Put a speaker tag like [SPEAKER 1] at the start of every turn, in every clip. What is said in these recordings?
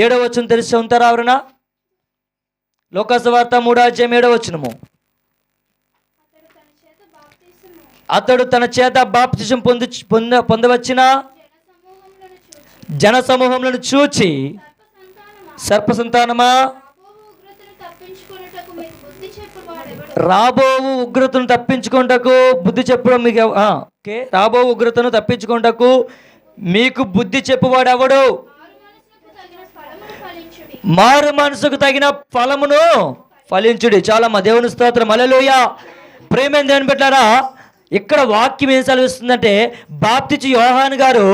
[SPEAKER 1] 7వ వచనం తెలిసి ఉంటారా ఎవరన్నా? లోకాసు వార్త 3:7 అతడు తన చేత బాప్తిసం పొందవచ్చిన జన సమూహములను చూచి, సర్ప సంతానమా, రాబోవు ఉగ్రతను తప్పించుకుంటకు బుద్ధి చెప్పడం మీకు రాబోవు ఉగ్రతను తప్పించుకుంటకు మీకు బుద్ధి చెప్పువాడు ఎవడు? మారు మనసుకు తగిన ఫలమును ఫలించుడి. చాలా మా దేవుని స్తోత్రం, హల్లెలూయా. ప్రేమైన దేవుని బిడ్డలారా, ఇక్కడ వాక్యం ఏం సెలవిస్తుందంటే, బాప్తిచ్చి యోహాను గారు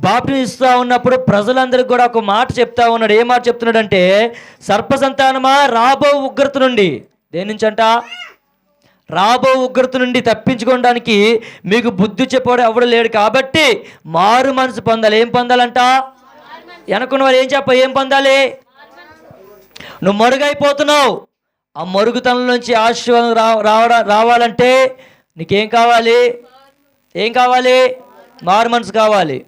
[SPEAKER 1] బాప్తిజం ఇస్తూ ఉన్నప్పుడు ప్రజలందరికీ కూడా ఒక మాట చెప్తా ఉన్నాడు. ఏ మాట చెప్తున్నాడంటే, సర్ప సంతానమా, రాబో ఉగ్రత నుండి, దేని నుంచి అంట? రాబో ఉగ్రత నుండి తప్పించుకోవడానికి మీకు బుద్ధి చెప్పాడు ఎవడు లేడు, కాబట్టి మారు మనసు పొందాలి. ఏం పొందాలంట? వెనకున్న వాళ్ళు ఏం పొందాలి? నువ్వు మరుగైపోతున్నావు, ఆ మరుగుతనం నుంచి ఆశీర్వాదం రావాలంటే నీకేం కావాలి? ఏం కావాలి? మారు మనసు కావాలి.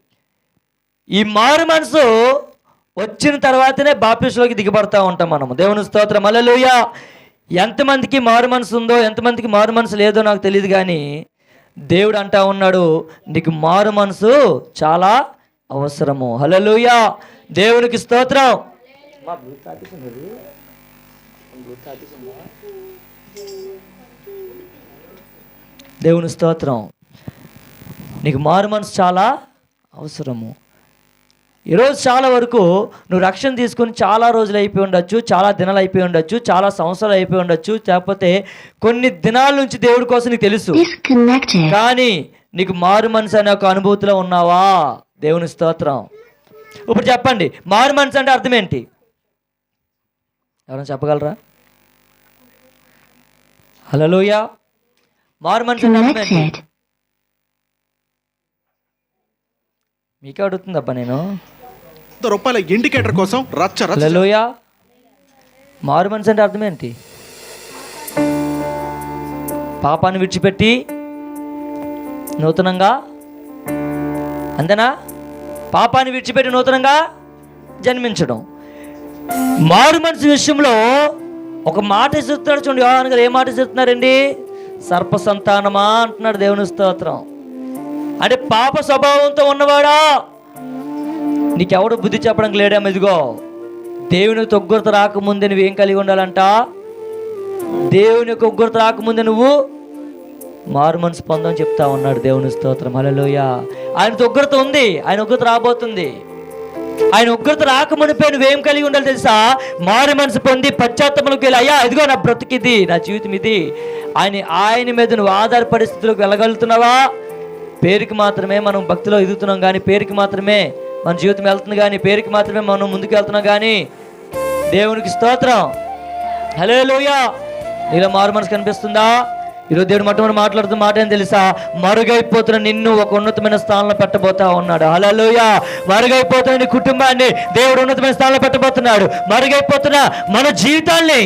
[SPEAKER 1] ఈ మారు మనసు వచ్చిన తర్వాతనే బాప్తిస్మంలోకి దిగబడతా ఉంటాం మనము. దేవుని స్తోత్రం, హల్లెలూయా. ఎంతమందికి మారు మనసు ఉందో, ఎంతమందికి మారు మనసు లేదో నాకు తెలియదు, కానీ దేవుడు అంటా ఉన్నాడు, నీకు మారు మనసు చాలా అవసరము. హల్లెలూయా, దేవునికి స్తోత్రం. దేవుని స్తోత్రం. నీకు మారు మనసు చాలా అవసరము. ఈరోజు చాలా వరకు నువ్వు రక్షణ తీసుకొని చాలా రోజులు అయిపోయి ఉండొచ్చు, చాలా దినాలు అయిపోయి ఉండొచ్చు, చాలా సంవత్సరాలు అయిపోయి ఉండొచ్చు, లేకపోతే కొన్ని దినాల నుంచి దేవుడి కోసం నీకు తెలుసు, కానీ నీకు మారు మనసు అనే ఒక అనుభూతిలో ఉన్నావా? దేవుని స్తోత్రం. ఇప్పుడు చెప్పండి, మారు మనసు అంటే అర్థం ఏంటి? ఎవరైనా చెప్పగలరా? హల్లెలూయా. మారు మనసు అంటే అర్థం ఏంటి? మీకే అడుగుతుందబ్బా నేను.
[SPEAKER 2] రూపాయల ఇండికేటర్ కోసం
[SPEAKER 1] హల్లెలూయా. మారు మనసు అంటే అర్థం ఏంటి? పాపాన్ని విడిచిపెట్టి నూతనంగా, అంతేనా? పాపాన్ని విడిచిపెట్టి నూతనంగా జన్మించడం. మారు మనసు విషయంలో ఒక మాట చెప్తున్నాడు చూడండి. యోహాను గారు ఏ మాట చెప్తున్నారండి? సర్ప సంతానమా అంటున్నాడు. దేవుని స్తోత్రం. అంటే పాప స్వభావంతో ఉన్నవాడా, నీకెవడు బుద్ధి చెప్పడానికి లేడేమో. ఇదిగో, దేవుని యొక్క ఉగ్రత రాకముందే నువ్వు ఏం కలిగి ఉండాలంట? దేవుని యొక్క ఉగ్రత రాకముందే నువ్వు మారు మనసు పొందని చెప్తా ఉన్నాడు. దేవుని స్తోత్రం, హల్లెలూయా. ఆయనతో ఉగ్రత ఉంది, ఆయన ఉగ్రత రాబోతుంది. ఆయన ఉగ్రత రాకమునిపై నువ్వేం కలిగి ఉండాలి తెలుసా? మారు మనసు పొంది పశ్చాత్తాపంలోకి వెళ్ళి, అయ్యా ఇదిగో నా బ్రతుకిది, నా జీవితం ఇది, ఆయన మీద నువ్వు ఆధార పరిస్థితులకు వెళ్ళగలుగుతున్నావా? పేరుకి మాత్రమే మనం భక్తిలో ఎదుగుతున్నాం, కానీ పేరుకి మాత్రమే మన జీవితం వెళ్తుంది, కానీ పేరుకి మాత్రమే మనం ముందుకు వెళ్తున్నాం, కానీ దేవునికి స్తోత్రం, హల్లెలూయా. నీలో మారు మనసు కనిపిస్తుందా? ఈరోజు దేవుడు మొట్టమొదటి మాట్లాడుతున్న మాట ఏం తెలుసా? మరుగైపోతున్న నిన్ను ఒక ఉన్నతమైన స్థానంలో పెట్టబోతా ఉన్నాడు. హల్లెలూయా. మరుగైపోతున్న నీ కుటుంబాన్ని దేవుడు ఉన్నతమైన స్థానంలో పెట్టబోతున్నాడు. మరుగైపోతున్న మన జీవితాల్ని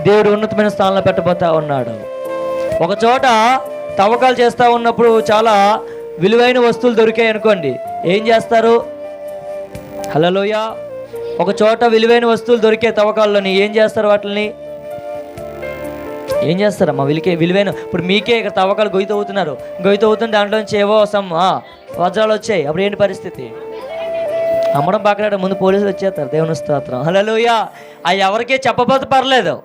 [SPEAKER 1] దేవుడు ఉన్నతమైన స్థానంలో పెట్టబోతా ఉన్నాడు. ఒక చోట తవ్వకాలు చేస్తూ ఉన్నప్పుడు చాలా విలువైన వస్తువులు దొరికాయి అనుకోండి, ఏం చేస్తారు? హల్లెలూయా. ఒక చోట విలువైన వస్తువులు దొరికే తవ్వకాల్లోని ఏం చేస్తారు? వాటిని ఏం చేస్తారమ్మా? విలువైన, ఇప్పుడు మీకే ఇక్కడ తవ్వకాలు గొయ్యి తవ్వుతున్నారు, గొయ్యి తవ్వుతుంటే దాంట్లోంచి ఏవో వజ్రాలు వచ్చాయి, అప్పుడు ఏంటి పరిస్థితి? అమ్మడం పక్కన ముందు పోలీసులు వచ్చేస్తారు. దేవుని స్తోత్రం, హల్లెలూయా. అవి ఎవరికే చెప్పబోతే పర్లేదు,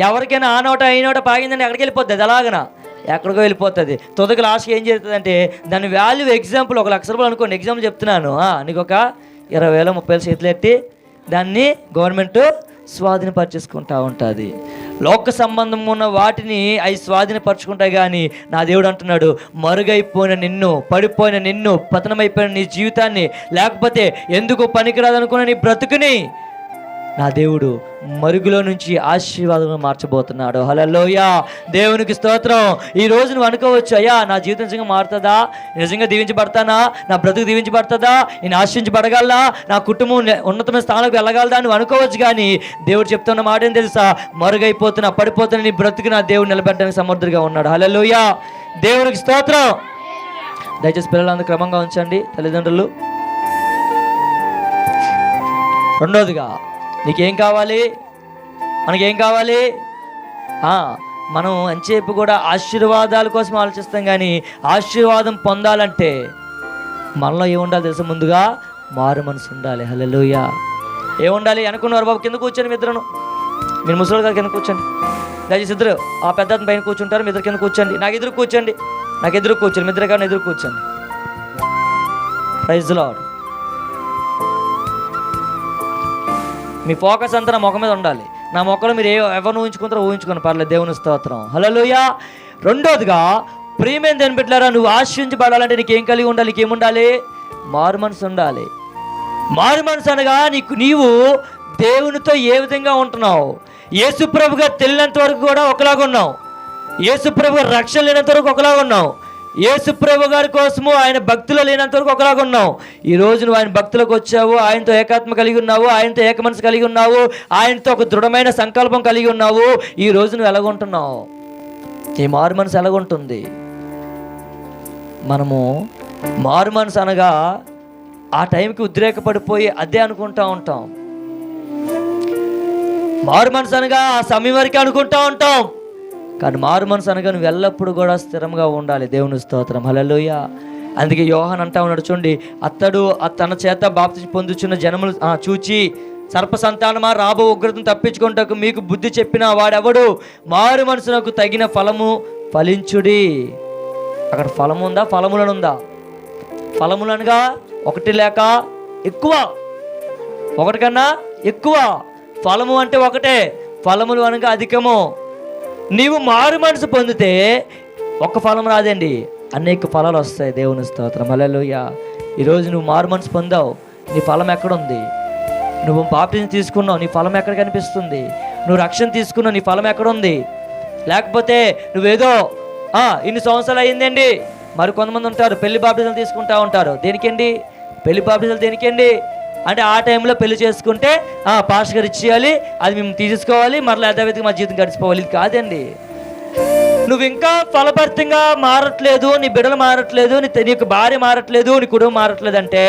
[SPEAKER 1] ఎవరికైనా ఆ నోట ఈ నోట పాగిందని ఎక్కడికి వెళ్ళిపోతుంది, అది అలాగన ఎక్కడికో వెళ్ళిపోతుంది. తుదకు లాస్ట్కి ఏం జరుగుతుందంటే దాని వాల్యూ, ఎగ్జాంపుల్ 1 లక్ష రూపాయలు అనుకోండి, ఎగ్జాంపుల్ చెప్తున్నాను, నీకు ఒక 20,000 30,000 చేతులు ఎట్టి దాన్ని గవర్నమెంట్ స్వాధీనపరచేసుకుంటా ఉంటుంది. లోక సంబంధం ఉన్న వాటిని అవి స్వాధీనపరచుకుంటాయి, కానీ నా దేవుడు అంటున్నాడు, మరుగైపోయిన నిన్ను, పడిపోయిన నిన్ను, పతనమైపోయిన నీ జీవితాన్ని, లేకపోతే ఎందుకు పనికిరాదనుకున్న నీ బ్రతుకుని నా దేవుడు మరుగులో నుంచి ఆశీర్వాదం మార్చబోతున్నాడు. హల్లెలూయా, దేవునికి స్తోత్రం. ఈ రోజు నువ్వు అనుకోవచ్చు, అయ్యా నా జీవితం నిజంగా మారుతుందా, నిజంగా దీవించబడతానా, నా బ్రతుకు దీవించబడుతుందా, నేను ఆశించబడగలనా, నా కుటుంబం ఉన్నతమైన స్థానానికి వెళ్ళగలదా నువ్వు అనుకోవచ్చు, కానీ దేవుడు చెప్తున్న మాట ఏం తెలుసా? మరుగైపోతున్నా, పడిపోతున్న నీ బ్రతుకు నా దేవుడు నిలబెట్టడానికి సమర్థుడిగా ఉన్నాడు. హల్లెలూయా, దేవునికి స్తోత్రం. దయచేసి పిల్లలందరూ క్రమంగా ఉంచండి. తల్లిదండ్రులు రెండోదిగా నీకేం కావాలి? మనకేం కావాలి? మనం అంచేపు కూడా ఆశీర్వాదాల కోసం ఆలోచిస్తాం, కానీ ఆశీర్వాదం పొందాలంటే మనలో ఏముండాలి తెలుసా? ముందుగా మారు మనసు ఉండాలి. హల్లెలూయా. ఏముండాలి అనుకున్నారు? బాబు కింద కూర్చొని మీ ఇద్దరును, మీరు ముసలి గారు కింద కూర్చోండి, దయచేసి ఇద్దరు ఆ పెద్ద అతని పైన కూర్చుంటారు, మీ ఇద్దరు కింద కూర్చోండి. నాకు ఎదురు కూర్చోండి, నాకు ఎదురు కూర్చోండి, మీ ఇద్దరు కానీ ఎదురు కూర్చోండి. Praise the Lord. మీ ఫోకస్ అంతా నా ముఖం మీద ఉండాలి. నా మొక్కలు మీరు ఎవరిని ఊహించుకుంటారో ఊహించుకొని పర్లేదు, దేవుని స్తోత్రం. హల్లెలూయా. రెండోదిగా ప్రియమైన దేవుని బిడ్డలారా, నువ్వు ఆశీర్వదించబడాలంటే నీకేం కలిగి ఉండాలి? నీకేముండాలి? మారు మనసు ఉండాలి. మారు మనసు అనగా నీవు దేవునితో ఏ విధంగా ఉంటున్నావు? యేసుప్రభుగా తెలియనంత వరకు కూడా ఒకలాగా ఉన్నావు, యేసుప్రభు రక్షణ లేనంత వరకు ఒకలాగా ఉన్నావు, యేసుప్రభు గారి కోసము ఆయన భక్తులు లేనంత వరకు ఒకలాగా ఉన్నావు. ఈరోజు నువ్వు ఆయన భక్తులకు వచ్చావు, ఆయనతో ఏకాత్మ కలిగి ఉన్నావు, ఆయనతో ఏక మనసు కలిగి ఉన్నావు, ఆయనతో ఒక దృఢమైన సంకల్పం కలిగి ఉన్నావు. ఈ రోజు నువ్వు ఎలాగుంటున్నావు? ఈ మారు మనసు ఎలాగుంటుంది? మనము మారు మనసు అనగా ఆ టైంకి ఉద్రేకపడిపోయి అదే అనుకుంటా ఉంటాం. మారు మనసు అనగా ఆ సమయం వరకు అనుకుంటా ఉంటాం, కానీ మారు మనసు అనగా నువ్వు ఎల్లప్పుడూ కూడా స్థిరంగా ఉండాలి. దేవుని స్తోత్రం. హల్లెలూయా. అందుకే యోహాన్ అంటా ఉన్నాడు చూడండి, అతడు తన చేత బాప్తిసం పొందుచున్న జనములు చూచి, సర్ప సంతానమా, రాబో ఉగ్రతను తప్పించుకుంటకు మీకు బుద్ధి చెప్పిన వాడెవడు? మారు మనసునకు తగిన ఫలము ఫలించుడి. అక్కడ ఫలము ఉందా? ఫలములనుందా? ఫలములనగా ఒకటి లేక ఎక్కువ, ఒకటి కన్నా ఎక్కువ. ఫలము అంటే ఒకటే, ఫలములు అనగా అధికము. నీవు మారు మనసు పొందితే ఒక్క ఫలం రాదండి, అనేక ఫలాలు వస్తాయి. దేవుని స్తోత్రం. హల్లెలూయా. ఈరోజు నువ్వు మారు మనసు పొందావు, నీ ఫలం ఎక్కడుంది? నువ్వు బాప్తిసం తీసుకున్నావు, నీ ఫలం ఎక్కడ కనిపిస్తుంది? నువ్వు రక్షణ తీసుకున్నావు, నీ ఫలం ఎక్కడుంది? లేకపోతే నువ్వేదో ఇన్ని సంవత్సరాలు అయ్యిందండి, మరి కొంతమంది ఉంటారు పెళ్లి బాప్తిసాలు తీసుకుంటా ఉంటారు. దేనికండి పెళ్లి బాప్తిసాలు? దేనికండి అంటే ఆ టైంలో పెళ్లి చేసుకుంటే పాస్టర్ గారు ఇచ్చేయాలి, అది మేము తీసుకోవాలి, మరలా యథావిధిగా మా జీవితం గడిచిపోవాలి. ఇది కాదండి. నువ్వు ఇంకా ఫలభరితంగా మారట్లేదు, నీ బిడ్డలు మారట్లేదు, నీకు భార్య మారట్లేదు, నీ కుటుంబం మారట్లేదు అంటే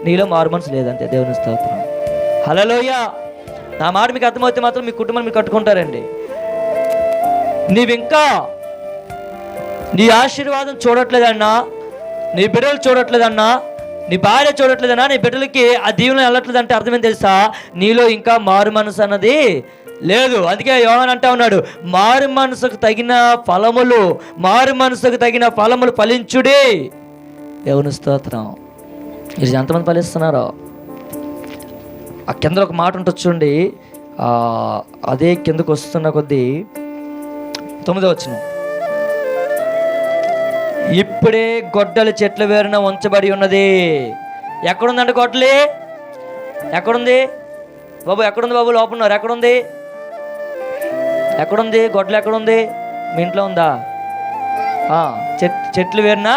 [SPEAKER 1] నీలో మారు మనసు లేదంటే. దేవుని స్తోత్రం. హల్లెలూయా. నా మాట మీకు అర్థమవుతే మాత్రం మీ కుటుంబాన్ని మీరు కట్టుకుంటారండి. నీవింకా నీ ఆశీర్వాదం చూడట్లేదన్నా, నీ బిడ్డలు చూడట్లేదన్నా, నీ భార్య చూడట్లేదన్నా, నీ బిడ్డలకి ఆ దీవెనలు వెళ్ళట్లేదంటే అర్థమేం తెలుసా? నీలో ఇంకా మారు మనసు అన్నది లేదు. అందుకే యోహాను అంటా ఉన్నాడు, మారు మనసుకు తగిన ఫలములు, మారు మనసుకు తగిన ఫలములు ఫలించుడి. దేవుని స్తోత్రం. ఇది ఎంతమంది ఫలిస్తున్నారో? ఆ కింద ఒక మాట ఉంటుంది చూడండి, అదే కిందకు వస్తున్న కొద్దీ 9వ వచనం, ఇప్పుడే గొడ్డలి చెట్ల వేరున ఉంచబడి ఉన్నది. ఎక్కడుందండి గొడ్డలి? ఎక్కడుంది బాబు? ఎక్కడుంది బాబు? లోపల ఉన్నారు. ఎక్కడుంది? ఎక్కడుంది గొడ్డలి? ఎక్కడుంది? మీ ఇంట్లో ఉందా? చెట్లు వేరున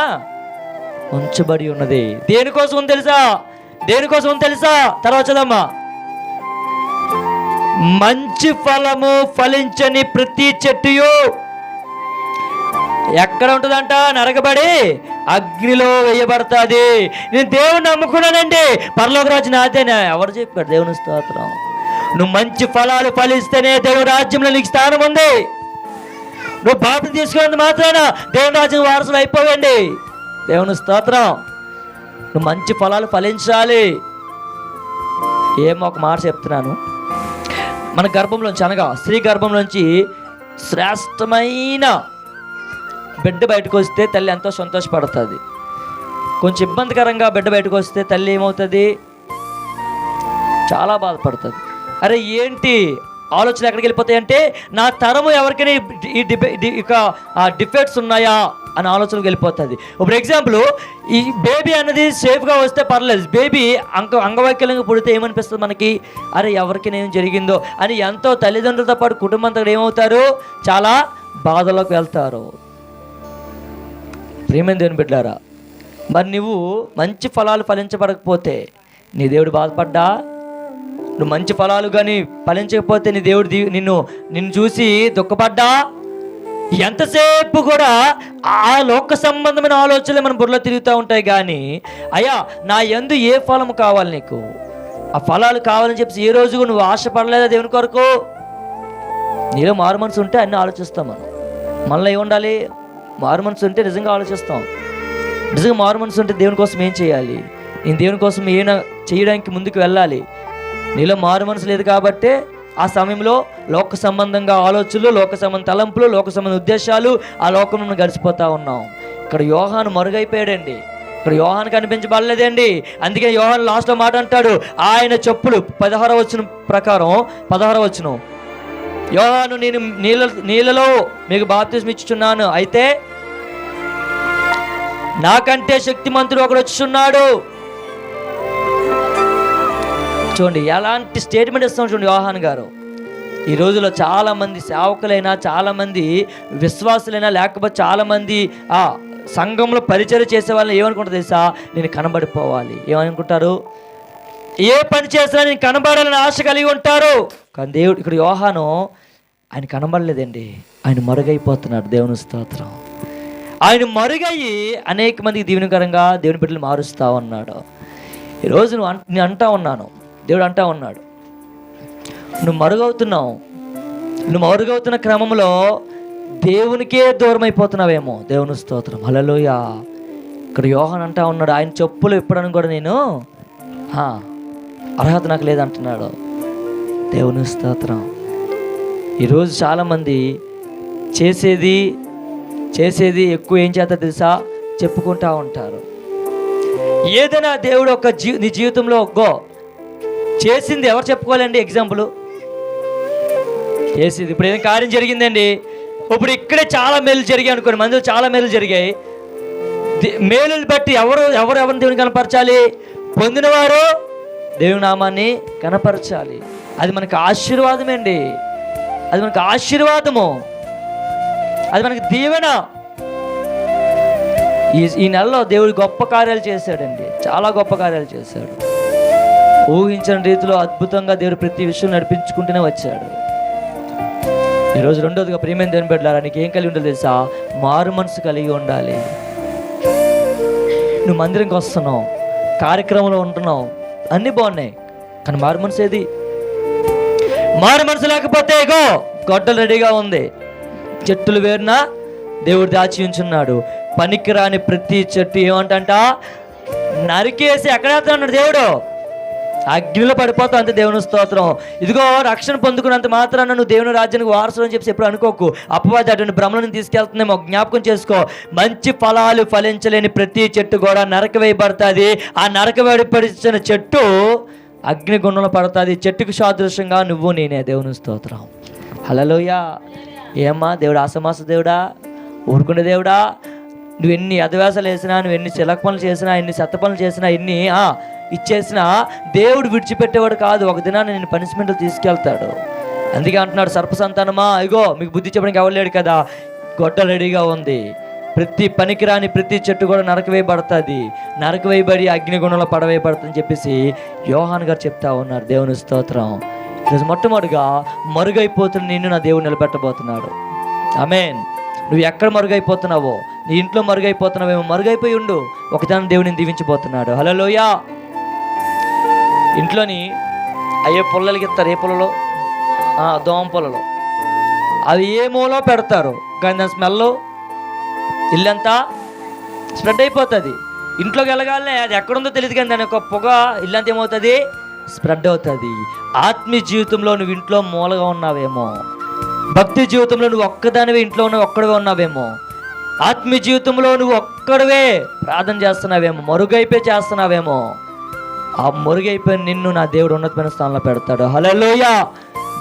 [SPEAKER 1] ఉంచబడి ఉన్నది. దేనికోసం ఉంది తెలుసా? దేనికోసం ఉంది తెలుసా? తర్వాత చదమ్మా. మంచి ఫలము ఫలించని ప్రతి చెట్టుయు ఎక్కడ ఉంటుందంట? నరకబడి అగ్నిలో వేయబడుతుంది. నేను దేవుని నమ్ముకున్నానండి, పరలోక రాజ్యం నాదేనా? ఎవరు చెప్పాడు? దేవుని స్తోత్రం. నువ్వు మంచి ఫలాలు ఫలిస్తేనే దేవుని రాజ్యంలో నీకు స్థానం ఉంది. నువ్వు బాప్తిసం తీసుకున్నంత మాత్రాన దేవుని రాజ్యం వారసులు అయిపోవండి. దేవుని స్తోత్రం. నువ్వు మంచి ఫలాలు ఫలించాలి. ఏమో ఒక మాట చెప్తున్నాను, మన గర్భంలోంచి అనగా స్త్రీ గర్భంలోంచి శ్రేష్టమైన బిడ్డ బయటకు వస్తే తల్లి ఎంతో సంతోషపడుతుంది. కొంచెం ఇబ్బందికరంగా బిడ్డ బయటకు వస్తే తల్లి ఏమవుతుంది? చాలా బాధపడుతుంది. అరే ఏంటి ఆలోచన ఎక్కడికి వెళ్ళిపోతాయి అంటే, నా తరము ఎవరికైనా ఇక డిఫెక్ట్స్ ఉన్నాయా అని ఆలోచనకు వెళ్ళిపోతుంది. ఇప్పుడు ఎగ్జాంపుల్, ఈ బేబీ అనేది సేఫ్గా వస్తే పర్లేదు, బేబీ అంగవైకల్యంగా పుడితే ఏమనిపిస్తుంది మనకి? అరే ఎవరికైనా ఏం జరిగిందో అని ఎంతో తల్లిదండ్రులతో పాటు కుటుంబంతో ఏమవుతారు? చాలా బాధలోకి వెళ్తారు. ప్రియమైన దేవుని బిడ్డలారా, మరి నువ్వు మంచి ఫలాలు ఫలించబడకపోతే నీ దేవుడు బాధపడ్డా? నువ్వు మంచి ఫలాలు కానీ ఫలించకపోతే నీ దేవుడు నిన్ను చూసి దుఃఖపడ్డా? ఎంతసేపు కూడా ఆ లోక సంబంధమైన ఆలోచనలు మన బుర్రలో తిరుగుతూ ఉంటాయి. కానీ అయ్యా నా యందు ఏ ఫలము కావాలి నీకు? ఆ ఫలాలు కావాలని చెప్పి ఏ రోజు నువ్వు ఆశపడలేదా దేవుని కొరకు? నీలో మారు మనసు ఉంటే అన్నీ ఆలోచిస్తాం. మనలో ఏమి ఉండాలి? మారు మనసు ఉంటే నిజంగా ఆలోచిస్తాం. నిజంగా మారు మనసు ఉంటే దేవుని కోసం ఏం చేయాలి, నేను దేవుని కోసం ఏమైనా చేయడానికి ముందుకు వెళ్ళాలి. నీలో మారు మనసు లేదు కాబట్టి ఆ సమయంలో లోక సంబంధంగా ఆలోచనలు, లోక సంబంధ తలంపులు, లోక సంబంధ ఉద్దేశాలు, ఆ లోకంలో గడిచిపోతూ ఉన్నాం. ఇక్కడ యోహాను మరుగైపోయాడండి. ఇక్కడ యోహాను కనిపించబడలేదండి. అందుకే యోహాను లాస్ట్లో మాట అంటాడు, ఆయన చెప్పులు 16వ వచనం ప్రకారం 16వ వచనం, యోహాను నేను నీళ్ళలో మీకు బాప్తిస్మం ఇచ్చుచున్నాను, అయితే నాకంటే శక్తిమంతుడు ఒకడు వచ్చుచున్నాడు. చూడండి ఎలాంటి స్టేట్మెంట్ ఇస్తాం చూడండి యోహాను గారు. ఈ రోజులో చాలామంది సేవకులైనా, చాలామంది విశ్వాసులైనా, లేకపోతే చాలామంది సంఘంలో పరిచయం చేసే వాళ్ళని ఏమనుకుంటారు తెలుసా? నేను కనబడిపోవాలి. ఏమనుకుంటారు? ఏ పని చేసినా నేను కనబడాలని ఆశ కలిగి ఉంటారు. కానీ దేవుడు ఇక్కడ యోహాను ఆయన కనబడలేదండి, ఆయన మరుగైపోతున్నాడు. దేవుని స్తోత్రం. ఆయన మరుగయ్యి అనేక మందికి దీవెనకరంగా దేవుని బిడ్డలు మారుస్తూ ఉన్నాడు. ఈరోజు నేను అంటా ఉన్నాను, దేవుడు అంటా ఉన్నాడు, నువ్వు మరుగవుతున్నావు. నువ్వు మరుగవుతున్న క్రమంలో దేవునికే దూరం అయిపోతున్నావేమో. దేవుని స్తోత్రం. హల్లెలూయా. ఇక్కడ యోహాను అంటా ఉన్నాడు, ఆయన చెప్పులు ఇప్పడానికి కూడా నేను అర్హత నాకు లేదంటున్నాడు. దేవుని స్తోత్రం. ఈరోజు చాలామంది చేసేది ఎక్కువ ఏం చేస్తారు తెలుసా? చెప్పుకుంటూ ఉంటారు. ఏదైనా దేవుడు ఒక నీ జీవితంలో చేసింది ఎవరు చెప్పుకోవాలండి? ఎగ్జాంపుల్ చేసింది, ఇప్పుడు ఏదైనా కార్యం జరిగిందండి, ఇప్పుడు ఇక్కడే చాలా మేలు జరిగాయి అనుకోండి, మందిలో చాలా మేలు జరిగాయి. మేలుని బట్టి ఎవరిని దేవుని కనపరచాలి? పొందినవారు దేవుని నామాన్ని కనపరచాలి. అది మనకు ఆశీర్వాదమండి, అది మనకు ఆశీర్వాదము, అది మనకి దీవెన. ఈ నెలలో దేవుడు గొప్ప కార్యాలు చేశాడండి, చాలా గొప్ప కార్యాలు చేశాడు. ఊహించిన రీతిలో అద్భుతంగా దేవుడు ప్రతి విషయం నడిపించుకుంటూనే వచ్చాడు. ఈరోజు రెండోదిగా ప్రియమైన దేవుని బిడ్డలారా, నీకు ఏం కలిగి ఉండాలి తెలుసా? మారు మనసు కలిగి ఉండాలి. నువ్వు మందిరంకి వస్తున్నావు, కార్యక్రమంలో ఉంటున్నావు, అన్నీ బాగున్నాయి, కానీ మారు మనసు ఏది? మారు మనసు లేకపోతే గొడ్డలు రెడీగా ఉంది, చెట్టులు వేరున దేవుడు దాచి ఉంచున్నాడు. పనికిరాని ప్రతి చెట్టు ఏమంటంట నరికేసి ఎక్కడేస్తున్నాడు దేవుడు? అగ్నిలో పడిపోతావు అంతే. దేవుని స్తోత్రం. ఇదిగో రక్షణ పొందుకున్నంత మాత్రాన నువ్వు దేవుని రాజ్యానికి వారసులు అని చెప్పి ఎప్పుడు అనుకోకు. అపవాది అటువంటి భ్రమలను తీసుకెళ్తుందేమో జ్ఞాపకం చేసుకో. మంచి ఫలాలు ఫలించలేని ప్రతి చెట్టు కూడా నరక వేయబడుతుంది. ఆ నరక వేయబడిన చెట్టు అగ్నిగుండంలో పడుతుంది. చెట్టుకు సాదృశ్యంగా నువ్వు నేనే. దేవుని స్తోత్రం. హల్లెలూయా. ఏమ్మా దేవుడు ఆసమాస దేవుడా, ఊరుకునే దేవుడా? నువ్వు ఎన్ని అధవేశాలు వేసినా, నువ్వు ఎన్ని చిలక పనులు చేసినా, ఎన్ని చెత్త పనులు చేసినా, ఎన్ని ఇచ్చేసినా దేవుడు విడిచిపెట్టేవాడు కాదు. ఒక దినాన్ని నేను పనిష్మెంట్లు తీసుకెళ్తాడు. అందుకే అంటున్నాడు, సర్పసంతానమా ఇగో మీకు బుద్ధి చెప్పడానికి ఎవరు లేడు కదా, గొడ్డ రెడీగా ఉంది. ప్రతి పనికిరాని ప్రతి చెట్టు కూడా నరకవేయబడుతుంది, నరకవేయబడి అగ్నిగుణంలో పడవేయబడుతుంది అని చెప్పేసి యోహాను గారు చెప్తా ఉన్నారు. దేవుని స్తోత్రం. ఈరోజు మొట్టమొదటిగా మరుగైపోతున్న నిన్ను నా దేవుడు నిలబెట్టబోతున్నాడు. ఆమేన్. నువ్వు ఎక్కడ మరుగైపోతున్నావో, నీ ఇంట్లో మరుగైపోతున్నావేమో, మరుగైపోయి ఉండు. ఒకదాని దేవుడిని దీవించబోతున్నాడు. హల్లెలూయా. ఇంట్లోని అయ్యే పుల్లలకి ఇస్తారు. ఏ పుల్లలో? దోమ పుల్లలో. అవి ఏ మూలో పెడతారు, కానీ దాని స్మెల్ ఇల్లంతా స్ప్రెడ్ అయిపోతుంది. ఇంట్లోకి వెళ్ళగానే అది ఎక్కడుందో తెలియదు, కానీ దాని యొక్క పొగ ఇల్లంతా ఏమవుతుంది? స్ప్రెడ్ అవుతుంది. ఆత్మీయ జీవితంలో నువ్వు ఇంట్లో మూలగా ఉన్నావేమో, భక్తి జీవితంలో నువ్వు ఒక్కదానివే ఇంట్లో ఒక్కడివే ఉన్నావేమో, ఆత్మీయ జీవితంలో నువ్వు ఒక్కడివే ప్రార్థన చేస్తున్నావేమో, మరుగైపోయి చేస్తున్నావేమో. ఆ మరుగైపోయిన నిన్ను నా దేవుడు ఉన్నతమైన స్థానంలో పెడతాడు. హల్లెలూయా.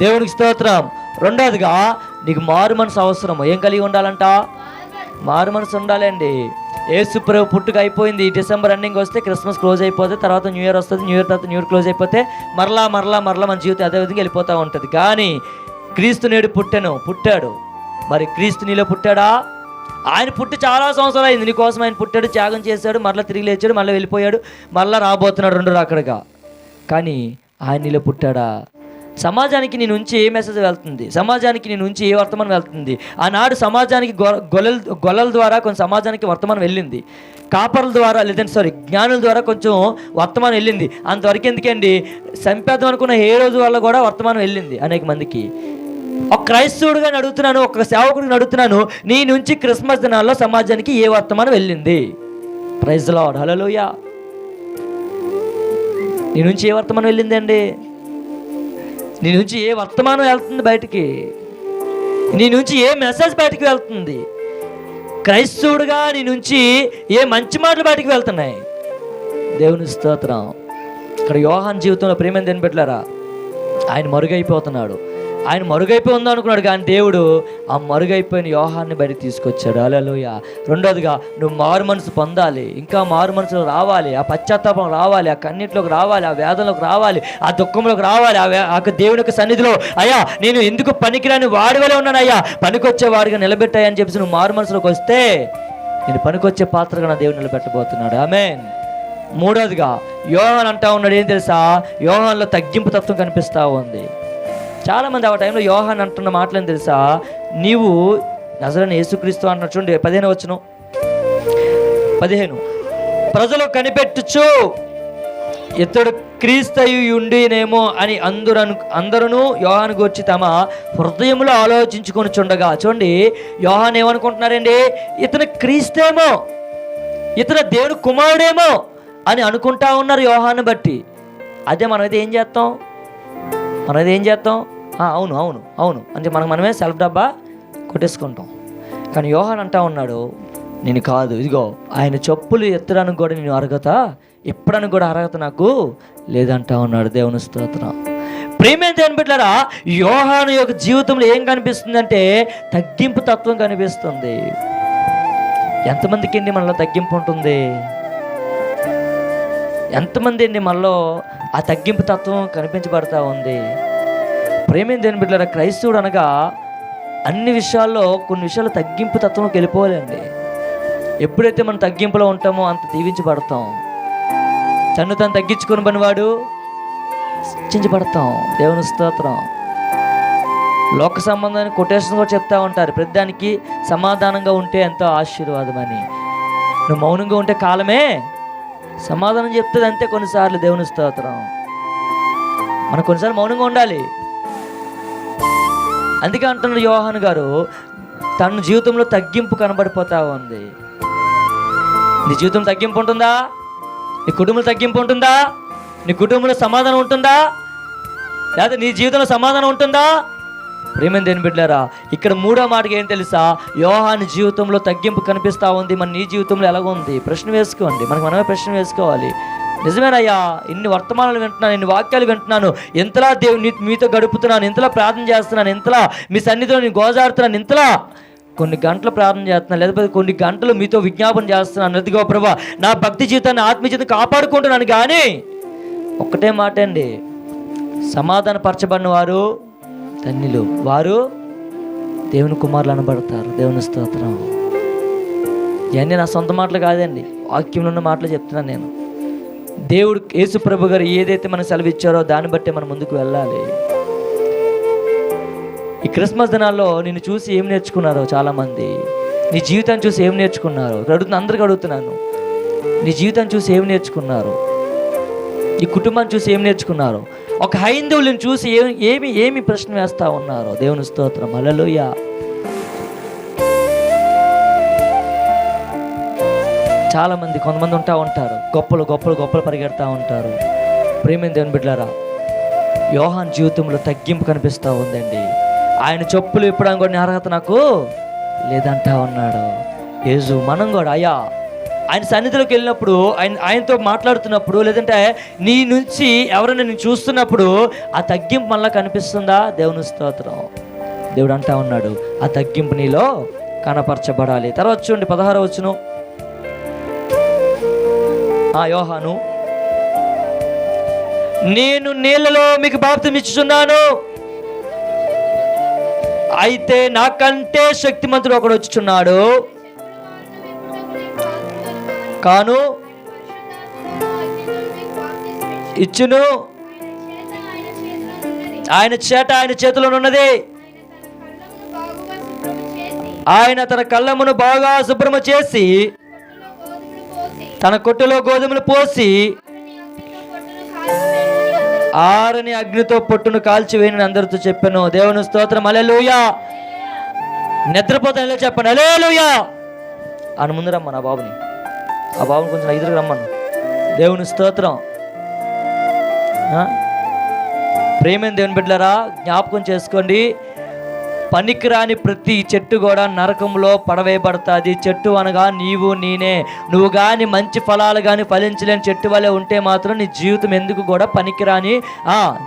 [SPEAKER 1] దేవునికి స్తోత్రం. రెండోదిగా నీకు మారు మనసు అవసరం. ఏం కలిగి ఉండాలంట? మారు మనసు ఉండాలండి. యేసు ప్రభు పుట్టుక అయిపోయింది. డిసెంబర్ ఎండింగ్ వస్తే క్రిస్మస్ క్లోజ్ అయిపోతే, తర్వాత న్యూ ఇయర్ వస్తుంది, న్యూ ఇయర్ తర్వాత న్యూ ఇయర్ క్లోజ్ అయిపోతే మరలా మన జీవితం అదే విధంగా వెళ్ళిపోతూ ఉంటుంది. కానీ క్రీస్తు నేడు పుట్టాడు. మరి క్రీస్తు నీలో పుట్టాడా? ఆయన పుట్టి చాలా సంవత్సరాలు అయింది. నీకోసం ఆయన పుట్టాడు, త్యాగం చేశాడు, మరలా తిరిగి లేచాడు, మళ్ళీ వెళ్ళిపోయాడు, మళ్ళీ రాబోతున్నాడు రెండో రాకడగా. కానీ ఆయన నీలో పుట్టాడా? సమాజానికి నీ నుంచి ఏ మెసేజ్ వెళ్తుంది, సమాజానికి నీ నుంచి ఏ వర్తమానం వెళ్తుంది. ఆనాడు సమాజానికి గొల్లల ద్వారా కొంచెం సమాజానికి వర్తమానం వెళ్ళింది, కాపర్ల ద్వారా లేదంటే జ్ఞానుల ద్వారా కొంచెం వర్తమానం వెళ్ళింది. అంతవరకు ఎందుకండి, చంపేద్దాం అనుకున్న ఏ రోజు వల్ల కూడా వర్తమానం వెళ్ళింది అనేక మందికి. ఒక క్రైస్తవుడిగా అడుగుతున్నాను, ఒక సేవకుడిని అడుగుతున్నాను, నీ నుంచి క్రిస్మస్ దినాల్లో సమాజానికి ఏ వర్తమానం వెళ్ళింది? ప్రైజ్ ది లార్డ్, హల్లెలూయా. నీ నుంచి ఏ వర్తమానం వెళ్ళింది అండి? నీ నుంచి ఏ వర్తమానం వెళ్తుంది బయటికి? నీ నుంచి ఏ మెసేజ్ బయటికి వెళ్తుంది? క్రైస్తవుడిగా నీ నుంచి ఏ మంచి మాటలు బయటికి వెళ్తున్నాయి? దేవుని స్తోత్రం. ఇక్కడ యోహాను జీవితంలో ప్రేమ దేని పెట్టారా? ఆయన మరుగైపోతున్నాడు. ఆయన మరుగైపోయి ఉందా అనుకున్నాడు, కానీ దేవుడు ఆ మరుగైపోయిన యోహాన్ని బయటకు తీసుకొచ్చాడు. హల్లెలూయా. రెండోదిగా, నువ్వు మారు మనసు పొందాలి, ఇంకా మారు మనసులో రావాలి, ఆ పశ్చాత్తాపం రావాలి, ఆ కన్నీటిలోకి రావాలి, ఆ వేదనలోకి రావాలి, ఆ దుఃఖంలోకి రావాలి, ఆ దేవుని యొక్క సన్నిధిలో, అయ్యా నేను ఎందుకు పనికిరాని వాడివలే ఉన్నాను, అయ్యా పనికొచ్చే వాడిగా నిలబెట్టాయని చెప్పేసి నువ్వు మారు మనసులోకి వస్తే నేను పనికొచ్చే పాత్రగా నా దేవుడు నిలబెట్టబోతున్నాడు. ఆమేన్. మూడోదిగా, యోహాను అంటా ఉన్నాడు, ఏం తెలుసా? యోహానులో తగ్గింపు తత్వం కనిపిస్తూ ఉంది. చాలామంది ఆ టైంలో యోహాను అంటున్న మాటలని తెలుసా? నీవు నజరేయుడైన యేసుక్రీస్తు అన్నట్టు చూడండి, 15 వచనం, 15, ప్రజలు కనిపెట్టుచు ఇతడు క్రీస్తయుండినేమో అని అందరూ యోహాను గురించి తమ హృదయంలో ఆలోచించుకొని చుండగా. చూడండి, యోహాను ఏమనుకుంటున్నారండి? ఇతను క్రీస్తేమో, ఇతను దేవుడు కుమారుడేమో అని అనుకుంటా ఉన్నారు యోహాను బట్టి. అదే మనమైతే ఏం చేస్తాం? అవును అవును అవును అంటే మనమే సెల్ఫ్ డబ్బా కొట్టేసుకుంటాం. కానీ యోహాను అంటా ఉన్నాడు, నేను కాదు, ఇదిగో ఆయన చెప్పులు ఎత్తడానికి కూడా నేను అర్హత, ఎప్పుడని కూడా అర్హత నాకు లేదంటా ఉన్నాడు. దేవుని స్తోత్రం. ప్రేమ దేని బిడ్డలారా, యోహాను యొక్క జీవితంలో ఏం కనిపిస్తుందంటే తగ్గింపు తత్వం కనిపిస్తుంది. ఎంతమందికి అండి మనలో తగ్గింపు ఉంటుంది? ఎంతమంది అండి మనలో ఆ తగ్గింపు తత్వం కనిపించబడతా ఉంది? ప్రేమ దేని బిడ్డలారా, క్రైస్తవుడు అనగా అన్ని విషయాల్లో కొన్ని విషయాలు తగ్గింపు తత్వంలోకి వెళ్ళిపోవాలండి. ఎప్పుడైతే మనం తగ్గింపులో ఉంటామో అంత దీవించబడతాం. తను తగ్గించుకొని పనివాడు చించబడతాం. దేవుని స్తోత్రం. లోక సంబంధాన్ని కొటేషన్ కూడా చెప్తా ఉంటారు, ప్రతిదానికి సమాధానంగా ఉంటే ఎంతో ఆశీర్వాదం అని. నువ్వు మౌనంగా ఉంటే కాలమే సమాధానం చెప్తుంది అంతే. కొన్నిసార్లు దేవుని స్తోత్రం, మనం కొన్నిసార్లు మౌనంగా ఉండాలి. అందుకే అంటున్నాడు యోహాను గారు, తన జీవితంలో తగ్గింపు కనబడిపోతా ఉంది. నీ జీవితం తగ్గింపు ఉంటుందా? నీ కుటుంబంలో తగ్గింపు ఉంటుందా? నీ కుటుంబంలో సమాధానం ఉంటుందా? లేదా నీ జీవితంలో సమాధానం ఉంటుందా? ప్రేమ దేని బిడ్డలారా, ఇక్కడ మూడో మాటకి ఏం తెలుసా? యోహాను జీవితంలో తగ్గింపు కనిపిస్తూ ఉంది. మన నీ జీవితంలో ఎలాగుంది? ప్రశ్న వేసుకోండి, మనమే ప్రశ్న వేసుకోవాలి. నిజమేనయ్యా, ఇన్ని వర్తమానాలు వింటున్నాను, ఇన్ని వాక్యాలు వింటున్నాను, ఎంతలా దేవుని మీతో గడుపుతున్నాను, ఎంతలా ప్రార్థన చేస్తున్నాను, ఎంతలా మీ సన్నిధిలో నేను గోజాడుతున్నాను, ఎంతలా కొన్ని గంటలు ప్రార్థన చేస్తున్నాను, లేకపోతే కొన్ని గంటలు మీతో విజ్ఞాపన చేస్తున్నాను. ఎదుగో ప్రభా, నా భక్తి జీవితాన్ని ఆత్మీయ జీవితం కాపాడుకుంటున్నాను. కానీ ఒక్కటే మాట అండి, సమాధానపరచబడిన వారు ధన్యులు, వారు దేవుని కుమారులు అనబడతారు. దేవుని స్తోత్రం. ఇవన్నీ నా సొంత మాటలు కాదండి, వాక్యంలో ఉన్న మాటలు చెప్తున్నాను నేను. దేవుడు యేసు ప్రభు గారు ఏదైతే మనకు సెలవిచ్చారో దాన్ని బట్టే మనం ముందుకు వెళ్ళాలి. ఈ క్రిస్మస్ దినాల్లో నిన్ను చూసి ఏం నేర్చుకున్నారో చాలామంది, నీ జీవితాన్ని చూసి ఏం నేర్చుకున్నారు అందరికీ అడుగుతున్నాను. నీ జీవితాన్ని చూసి ఏం నేర్చుకున్నారు? ఈ కుటుంబాన్ని చూసి ఏం నేర్చుకున్నారు? ఒక హైందవులను చూసి ఏమి ప్రశ్న వేస్తూ ఉన్నారు? దేవుని స్తోత్రం. హల్లెలూయా. చాలామంది, కొంతమంది ఉంటారు, గొప్పలు పరిగెడతా ఉంటారు. ప్రేమ దేవుని బిడ్డలారా, యోహాను జీవితంలో తగ్గింపు కనిపిస్తూ ఉందండి. ఆయన చెప్పులు ఇప్పడానికి కూడా అర్హత నాకు లేదంటా ఉన్నాడు యేసు. మనం కూడా అయ్యా ఆయన సన్నిధిలోకి వెళ్ళినప్పుడు, ఆయనతో మాట్లాడుతున్నప్పుడు, లేదంటే నీ నుంచి ఎవరైనా నేను చూస్తున్నప్పుడు ఆ తగ్గింపు మళ్ళీ కనిపిస్తుందా? దేవుని స్తోత్రం. దేవుడు అంటా ఉన్నాడు, ఆ తగ్గింపు నీలో కనపరచబడాలి. తర్వాత చూడండి 16వ వచనం. యోహాను, నేను నీళ్ళలో మీకు బాప్తిసం ఇచ్చుచున్నాను, అయితే నాకంటే శక్తిమంతుడు ఒకడు వచ్చుచున్నాడు, కాను ఇచ్చును, ఆయన చేట ఆయన చేతిలో ఉన్నది. ఆయన తన కళ్ళమును బాగా శుభ్రము చేసి తన కొట్టులో గోధుమలు పోసి ఆరని అగ్నితో పొట్టును కాల్చివేయని అందరితో చెప్పాను. దేవుని స్తోత్రం. హల్లెలూయా. నిద్రపోతాను చెప్పండి హల్లెలూయా అని ముందు రమ్మను ఆ బాబుని కొంచెం ఎదురుగా రమ్మను. దేవుని స్తోత్రం. ప్రేమైన దేవుని బిడ్డలారా, జ్ఞాపకం చేసుకోండి, పనికిరాని ప్రతి చెట్టు కూడా నరకంలో పడవేయబడుతుంది. చెట్టు అనగా నీవు నేనే. నువ్వు కానీ మంచి ఫలాలు కానీ ఫలించలేని చెట్టు వల్లే ఉంటే మాత్రం నీ జీవితం ఎందుకు కూడా పనికిరాని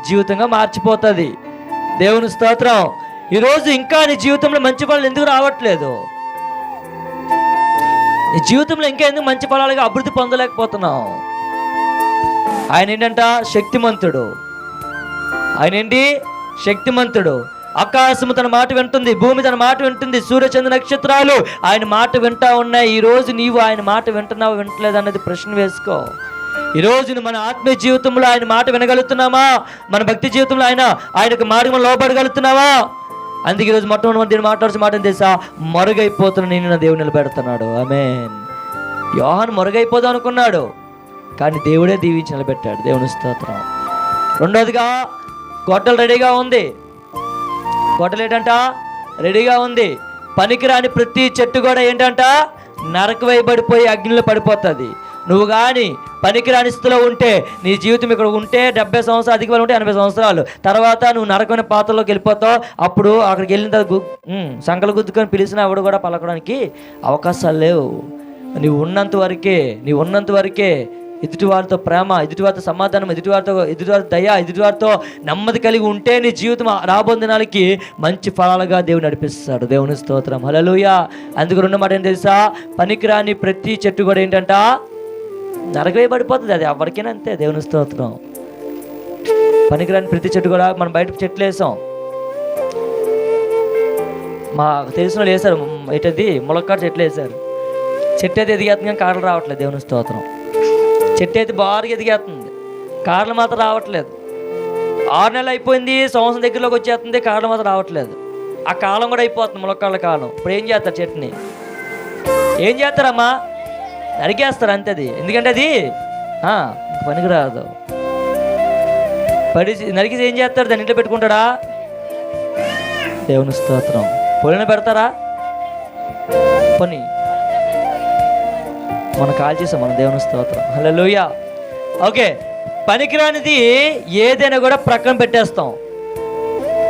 [SPEAKER 1] జీవితంగా మార్చిపోతుంది. దేవుని స్తోత్రం. ఈరోజు ఇంకా నీ జీవితంలో మంచి ఫలాలు ఎందుకు రావట్లేదు? నీ జీవితంలో ఇంకా ఎందుకు మంచి ఫలాలుగా అభివృద్ధి పొందలేకపోతున్నావు? ఆయన ఏంటంట? శక్తిమంతుడు. ఆయన ఏంటి? శక్తిమంతుడు. ఆకాశము తన మాట వింటుంది, భూమి తన మాట వింటుంది, సూర్యచంద్ర నక్షత్రాలు ఆయన మాట వింటా ఉన్నాయి. ఈరోజు నీవు ఆయన మాట వింటున్నావా వింటలేదు అన్నది ప్రశ్న వేసుకో. ఈరోజు మన ఆత్మీయ జీవితంలో ఆయన మాట వినగలుగుతున్నామా? మన భక్తి జీవితంలో ఆయనకు మార్గం లోపడగలుగుతున్నావా? అందుకే ఈరోజు మొట్టమొదటి మాట్లాడాల్సిన మాట తెలుసా? మరుగైపోతున్న నేను నా దేవుడు నిలబెడుతున్నాడు. ఆమేన్. యోహాను మరుగైపోదాం అనుకున్నాడు, కానీ దేవుడే దీవించి నిలబెట్టాడు. దేవుని స్తోత్రం. రెండోదిగా గొడ్డలు రెడీగా ఉంది. గొడ్డలు ఏంటంట? రెడీగా ఉంది. పనికిరాని ప్రతి చెట్టు కూడా ఏంటంట? నరక వేయబడిపోయి అగ్నిలో పడిపోతుంది. నువ్వు కానీ పనికిరాని స్థితిలో ఉంటే, నీ జీవితం ఇక్కడ ఉంటే 70 సంవత్సరాలు, అధిక ఉంటే 80 సంవత్సరాలు తర్వాత నువ్వు నరకమైన పాత్రలోకి వెళ్ళిపోతావు. అప్పుడు అక్కడికి వెళ్ళిన తర్వాత సంకలు గుద్దుకొని పిలిచిన ఆవిడ కూడా పలకడానికి అవకాశాలు లేవు. నీవు ఉన్నంత వరకే ఎదుటివారితో ప్రేమ, ఎదుటివారితో సమాధానం, ఎదుటివారితో దయ, ఎదుటివారితో నెమ్మది కలిగి ఉంటే నీ జీవితం రాబోయే దినాలకి మంచి ఫలాలుగా దేవుడు నడిపిస్తాడు. దేవుని స్తోత్రం. హల్లెలూయా. అందుకు రెండు మాట ఏం తెలుసా? పనికిరాని ప్రతి చెట్టు కూడా ఏంటంట? నరకవేయబడిపోతుంది. అది ఎవరికైనా అంతే. దేవుని స్తోత్రం. పనికిరాని ప్రతి చెట్టు కూడా, మనం బయట చెట్లు వేసాం, మా తెలిసిన వాళ్ళు వేశారు, ఏంటది ములక్కాడ చెట్లు వేశారు. చెట్టు అయితే ఎదిగేస్తుంది కానీ కాడలు రావట్లేదు. దేవుని స్తోత్రం. చెట్టు అయితే బాగా ఎదిగేస్తుంది, కాడలు మాత్రం రావట్లేదు. 6 నెలలు అయిపోయింది, సంవత్సరం దగ్గరలోకి వచ్చేస్తుంది, కాడలు మాత్రం రావట్లేదు. ఆ కాలం కూడా అయిపోతుంది, ములక్కాళ్ళ కాలం. ఇప్పుడు ఏం చేస్తారు? చెట్టుని ఏం చేస్తారమ్మా? నరికేస్తారు అంతే. అది ఎందుకంటే అది పనికిరాదు. నరికేసి ఏం చేస్తారు? దాన్ని ఇంట్లో పెట్టుకుంటాడా? దేవుని స్తోత్రం. పొలిన పెడతారా? పని మనం కాల్ చేసాం మన. దేవుని స్తోత్రం. హల్లెలూయా. ఓకే, పనికిరానిది ఏదైనా కూడా ప్రక్కన పెట్టేస్తాం.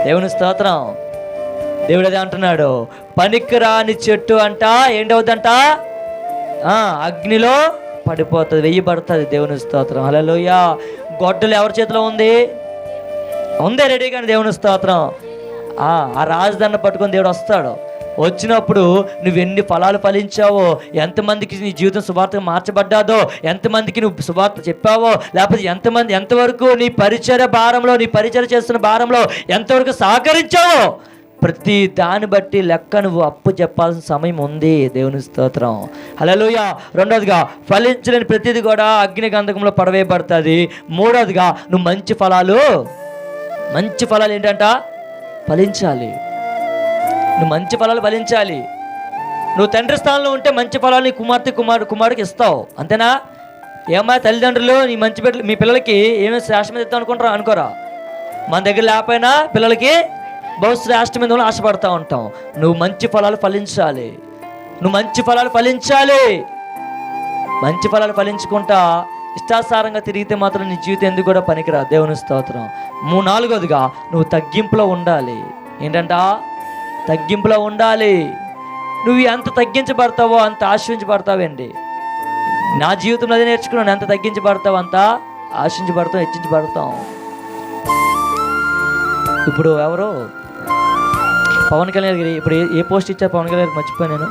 [SPEAKER 1] దేవుని స్తోత్రం. దేవుడు అదే అంటున్నాడు, పనికిరాని చెట్టు అంట ఏంటవుద్దంట? అగ్నిలో పడిపోతుంది, వెయ్యబడుతుంది. దేవుని స్తోత్రం. హల్లెలూయా. గొడ్డలు ఎవరి చేతిలో ఉంది? రెడీగానే. దేవుని స్తోత్రం. ఆ రాజధానిని పట్టుకొని దేవుడు వస్తాడు. వచ్చినప్పుడు నువ్వు ఎన్ని ఫలాలు ఫలించావో, ఎంతమందికి నీ జీవితం సువార్తగా మార్చబడ్డాదో, ఎంతమందికి నువ్వు సువార్త చెప్పావో, లేకపోతే ఎంతవరకు నీ పరిచర్య చేస్తున్న భారంలో ఎంతవరకు సహకరించావో, ప్రతి దాన్ని బట్టి లెక్క నువ్వు అప్పు చెప్పాల్సిన సమయం ఉంది. దేవుని స్తోత్రం. హల్లెలూయా. రెండోదిగా, ఫలించలేని ప్రతిది కూడా అగ్ని గంధకంలో పడవేయబడుతుంది. మూడోదిగా, నువ్వు మంచి ఫలాలు ఏంటంట? ఫలించాలి. నువ్వు మంచి ఫలాలు ఫలించాలి. నువ్వు తండ్రి స్థానంలో ఉంటే మంచి ఫలాలు నీ కుమారుడికి ఇస్తావు. అంతేనా? ఏమా తల్లిదండ్రులు మీ పిల్లలకి ఏమేమి శ్రేష్టమైన ఇస్తావు అనుకోరా? మన దగ్గర లేకపోయినా పిల్లలకి బహు శ్రేష్టమైన ఆశపడతా ఉంటాం. నువ్వు మంచి ఫలాలు ఫలించాలి. మంచి ఫలాలు ఫలించుకుంటా ఇష్టాసారంగా తిరిగితే మాత్రం నీ జీవితం ఎందుకు కూడా పనికిరా. దేవుని స్తోత్రం. నాలుగోదిగా, నువ్వు తగ్గింపులో ఉండాలి. ఏంటంట? తగ్గింపులో ఉండాలి. నువ్వు ఎంత తగ్గించబడతావో అంత ఆశ్రయించబడతావండి. నా జీవితంలో అదే నేర్చుకున్నాను. ఎంత తగ్గించబడతావు అంత ఆశ్రయించబడతాం, హెచ్చించబడతాం. ఇప్పుడు ఎవరు? పవన్ కళ్యాణ్ గారు ఇప్పుడు ఏ పోస్ట్ ఇచ్చారు? పవన్ కళ్యాణ్ గారికి మర్చిపోయాను నేను.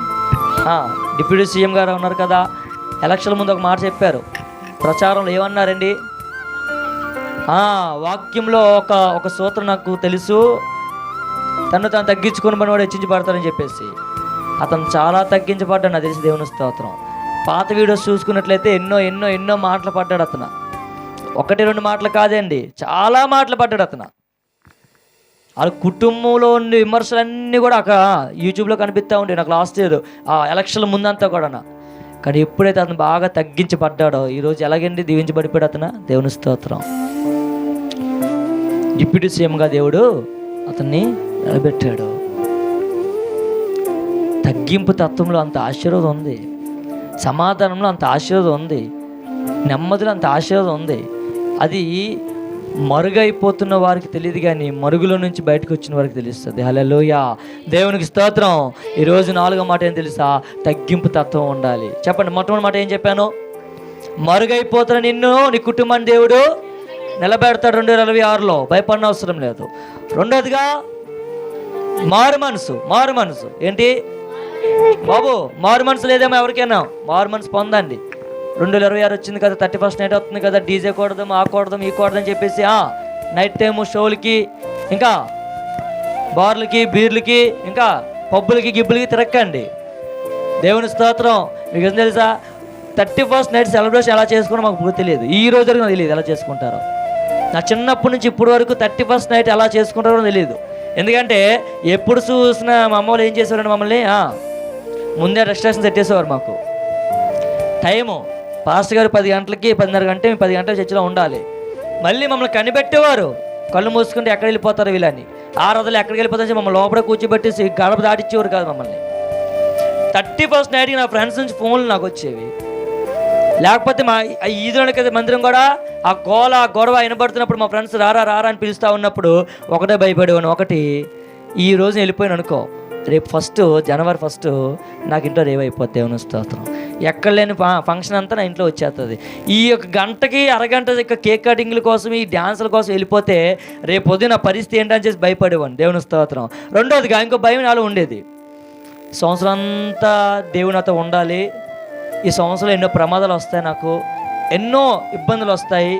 [SPEAKER 1] డిప్యూటీ సీఎం గారు ఉన్నారు కదా, ఎలక్షన్ల ముందు ఒక మాట చెప్పారు. ప్రచారంలో ఏమన్నారండి? వాక్యంలో ఒక సూత్రం నాకు తెలుసు, తను తగ్గించుకుని పని వాడు హెచ్చించబడతారని చెప్పేసి. అతను చాలా తగ్గించబడ్డాడు నాకు తెలిసి. దేవుని స్తోత్రం. పాత వీడియోస్ చూసుకున్నట్లయితే ఎన్నో మాటలు పడ్డాడు అతను. 1-2 మాటలు కాదండి, చాలా మాటలు పడ్డాడు అతను. వాళ్ళ కుటుంబంలో ఉండే విమర్శలన్నీ కూడా అక్కడ యూట్యూబ్లో కనిపిస్తూ ఉంటాయి నాకు లాస్ట్ ఇయర్ ఆ ఎలక్షన్ల ముందంతా కూడా. కానీ ఎప్పుడైతే అతను బాగా తగ్గించబడ్డాడో ఈరోజు ఎలాగండి దీవించబడిపోయాడు అతను. దేవుని స్తోత్రం. డిప్యూటీ సీఎంగా దేవుడు అతన్ని నిలబెట్టాడు. తగ్గింపు తత్వంలో అంత ఆశీర్వాదం ఉంది, సమాధానంలో అంత ఆశీర్వాదం ఉంది, నెమ్మదిలో అంత ఆశీర్వాదం ఉంది. అది మరుగైపోతున్న వారికి తెలియదు, కానీ మరుగులో నుంచి బయటకు వచ్చిన వారికి తెలుస్తుంది. హల్లెలూయా, దేవునికి స్తోత్రం. ఈరోజు 4వ మాట ఏం తెలుసా? తగ్గింపు తత్వం ఉండాలి. చెప్పండి. మొట్టమొదటి మాట ఏం చెప్పాను? మరుగైపోతున్న నిన్ను, నీ కుటుంబాన్ని దేవుడు నిలబెడతాడు 2026లో, భయపడిన అవసరం లేదు. రెండోదిగా మారు మనసు. ఏంటి బాబు, మారు మనసు లేదేమో ఎవరికైనా? మారు మనసు పొందండి. 2026 వచ్చింది కదా, 31st నైట్ వస్తుంది కదా, డీజే కూడదాం, ఆ కూడదాం, ఈ కూడదాం అని చెప్పేసి నైట్ టైము షోలకి, ఇంకా బార్లకి, బీర్లకి, ఇంకా పబ్బులకి, గిబ్బులకి తిరక్కండి. దేవుని స్తోత్రం. మీకు ఏం తెలుసా? 31st నైట్ సెలబ్రేషన్ ఎలా చేసుకున్నా మాకు తెలియదు. ఈ రోజు వరకు నాకు తెలియదు ఎలా చేసుకుంటారో. నా చిన్నప్పటి నుంచి ఇప్పటి వరకు 31st నైట్ ఎలా చేసుకుంటారో తెలియదు. ఎందుకంటే ఎప్పుడు చూసిన మా అమ్మ వాళ్ళు ఏం చేసేవారండి, మమ్మల్ని ముందే రిజిస్ట్రేషన్ పెట్టేసేవారు. మాకు టైము పాస్టర్ గారు 10 గంటలకి 10:30 గంటే 10 గంటల చర్చిలో ఉండాలి. మళ్ళీ మమ్మల్ని కనిపెట్టేవారు, కళ్ళు మూసుకుంటే ఎక్కడ వెళ్ళిపోతారు వీళ్ళని, ఆరాధనలు ఎక్కడికి వెళ్ళిపోతారని మమ్మల్ని లోపల కూర్చోబెట్టేసి గడప దాటిచ్చేవారు కాదు మమ్మల్ని. 31st నైట్కి నా ఫ్రెండ్స్ నుంచి ఫోన్లు నాకు వచ్చేవి. లేకపోతే మా ఈదులోకి మందిరం కూడా ఆ గొడవ వినబడుతున్నప్పుడు మా ఫ్రెండ్స్ రారా అని పిలుస్తూ ఉన్నప్పుడు ఒకటే భయపడేవాను. ఒకటి, ఈ రోజు వెళ్ళిపోయాను అనుకో, రేపు జనవరి 1 నాకు ఇంట్లో రేవైపోద్ది. దేవుని స్తోత్రం. ఎక్కడ లేని ఫంక్షన్ అంతా నా ఇంట్లో వచ్చేస్తుంది. ఈ యొక్క గంటకి అరగంట కేక్ కటింగ్ల కోసం, ఈ డ్యాన్సుల కోసం వెళ్ళిపోతే రేపు పొద్దున నా పరిస్థితి ఏంటని చేసి భయపడేవాడిని. దేవుని స్తోత్రం. రెండోదిగా ఇంకో భయం నాలో ఉండేది. సంవత్సరం అంతా దేవుని నాతో ఉండాలి, ఈ సంవత్సరంలో ఎన్నో ప్రమాదాలు వస్తాయి, నాకు ఎన్నో ఇబ్బందులు వస్తాయి,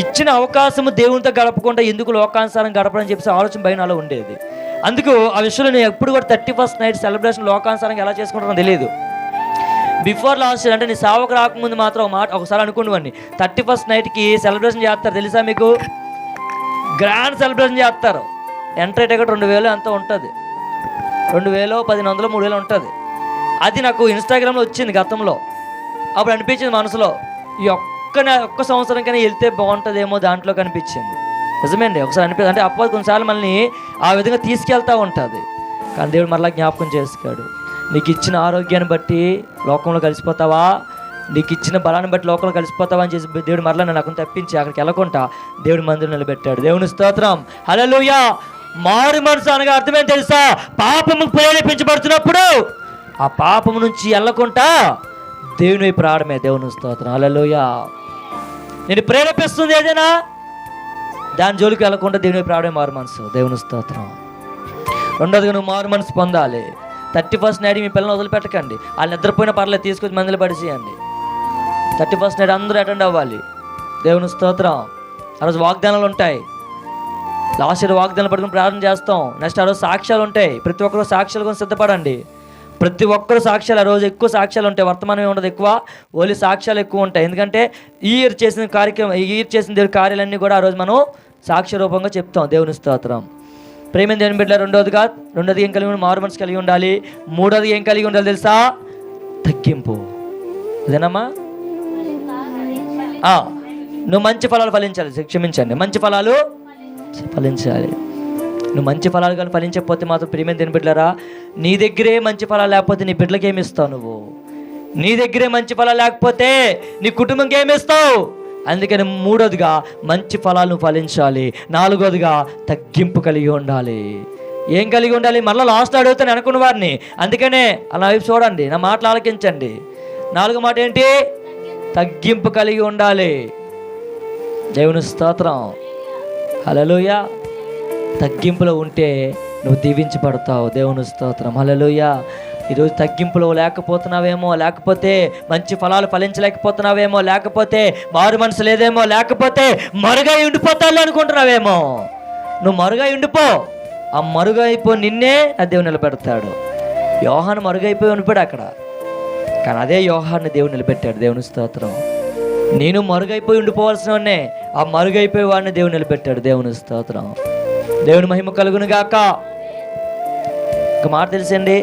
[SPEAKER 1] ఇచ్చిన అవకాశము దేవునితో గడపకుండా ఎందుకు లోకానుసారం గడపడని చెప్పేసి ఆలోచన భయం నాలో ఉండేది. అందుకు ఆ విషయంలో నేను ఎప్పుడు కూడా 31st నైట్ సెలబ్రేషన్ లోకానుసారంగా ఎలా చేసుకుంటానో తెలియదు. బిఫోర్ లాస్ట్ ఇయర్ అంటే నీ సేవకు రాకముందు మాత్రం ఒకసారి అనుకునేవాడిని, 31st నైట్కి సెలబ్రేషన్ చేస్తారు తెలుసా మీకు, గ్రాండ్ సెలబ్రేషన్ చేస్తారు. ఎంట్రీ టికెట్ 2000 అంతా ఉంటుంది, 2000, 1500, 3000 ఉంటుంది. అది నాకు ఇన్స్టాగ్రామ్లో వచ్చింది గతంలో. అప్పుడు అనిపించింది మనసులో, ఈ ఒక్క సంవత్సరంకైనా వెళ్తే బాగుంటుందేమో దాంట్లో కనిపించింది. నిజమేండి, ఒకసారి అనిపించింది. అంటే అప్పుడు కొన్నిసార్లు మనల్ని ఆ విధంగా తీసుకెళ్తూ ఉంటుంది. కానీ దేవుడు మరలా జ్ఞాపకం చేసుకోడు. నీకు ఇచ్చిన ఆరోగ్యాన్ని బట్టి లోకంలో కలిసిపోతావా, నీకు ఇచ్చిన బలాన్ని బట్టి లోకంలో కలిసిపోతావా అని చేసి దేవుడు మరలా నన్ను తప్పించి అక్కడికి వెళ్ళకుండా దేవుడి మందిరం నిలబెట్టాడు. దేవుని స్తోత్రం. హల్లెలూయా. మారు మనసు అనగా అర్థమేం తెలుసా? పాపము ప్రేరేపించబడుతున్నప్పుడు ఆ పాపము నుంచి వెళ్ళకుండా దేవుని వైపు రావడమే. దేవుని స్తోత్రం. హల్లెలూయా. నేను ప్రేరేపిస్తుంది ఏదైనా దాని జోలికి వెళ్ళకుండా దేవుని వైపు రావడమే మారు మనసు. దేవుని స్తోత్రం. రెండోదిగా నువ్వు మారు మనసు పొందాలి. 31st నైట్ మీ పిల్లల్ని వదిలిపెట్టకండి. వాళ్ళు నిద్రపోయిన పర్లేదు, తీసుకొచ్చి మందులు పడిచేయండి. 31st నైట్ అందరూ అటెండ్ అవ్వాలి. దేవుని స్తోత్రం. ఆ రోజు వాగ్దానాలు ఉంటాయి. లాస్ట్ ఇయర్ వాగ్దానాలు పట్టుకుని ప్రార్థన చేస్తాం. నెక్స్ట్ ఆ రోజు సాక్ష్యాలు ఉంటాయి. ప్రతి ఒక్కరు సాక్ష్యాల కోసం సిద్ధపడండి. ప్రతి ఒక్కరు సాక్ష్యాలు, ఆ రోజు ఎక్కువ సాక్ష్యాలు ఉంటాయి. వర్తమానం ఉండదు ఎక్కువ, ఓన్లీ సాక్ష్యాలు ఎక్కువ ఉంటాయి. ఎందుకంటే ఈ ఇయర్ చేసిన దేవుడి కార్యాలన్నీ కూడా ఆ రోజు మనం సాక్ష్య రూపంగా చెప్తాం. దేవుని స్తోత్రం. ప్రేమ దేవుని బిడ్డ. రెండోదిగా ఏం కలిగి ఉండాలి? మారు మనసు కలిగి ఉండాలి. మూడోది ఏం కలిగి ఉండాలి తెలుసా? తగ్గింపు. ఇదేనమ్మా. నువ్వు మంచి ఫలాలు ఫలించాలి. క్షమించండి, మంచి ఫలాలు ఫలించాలి. నువ్వు మంచి ఫలాలు కానీ ఫలించకపోతే మాత్రం ప్రియమైన దేవుని బిడ్డలారా, నీ దగ్గరే మంచి ఫలాలు లేకపోతే నీ బిడ్డలకి ఏమిస్తావు? నువ్వు నీ దగ్గరే మంచి ఫలాలు లేకపోతే నీ కుటుంబంకి ఏమిస్తావు? అందుకని మూడోదిగా మంచి ఫలాలను ఫలించాలి. నాలుగోదిగా తగ్గింపు కలిగి ఉండాలి. ఏం కలిగి ఉండాలి? మళ్ళీ లాస్ట్ అడుగుతాను అనుకున్న వారిని. అందుకనే అలా వైపు చూడండి, నా మాటలు ఆలకించండి. 4వ మాట ఏంటి? తగ్గింపు కలిగి ఉండాలి. దేవుని స్తోత్రం. హల్లెలూయా. తగ్గింపులో ఉంటే నువ్వు దీవించబడతావు. దేవుని స్తోత్రం. హల్లెలూయా. ఈరోజు తగ్గింపులో లేకపోతున్నావేమో, లేకపోతే మంచి ఫలాలు ఫలించలేకపోతున్నావేమో, లేకపోతే మారు మనసు లేదేమో, లేకపోతే మరుగై ఉండిపోతాను అనుకుంటున్నావేమో. నువ్వు మరుగై ఉండిపో. ఆ మరుగైపో నిన్నే ఆ దేవుడు నిలబెడతాడు. యోహాను మరుగైపోయి ఉండిపోయాడు అక్కడ, కానీ అదే యోహాన్ని దేవుడు నిలబెట్టాడు. దేవుని స్తోత్రం. నేను మరుగైపోయి ఉండిపోవాల్సిన వాడినే, ఆ మరుగైపోయే వాడిని దేవుడు నిలబెట్టాడు. దేవుని స్తోత్రం. దేవుని మహిమ కలుగును గాక. ఒక మాట తెలుసండి,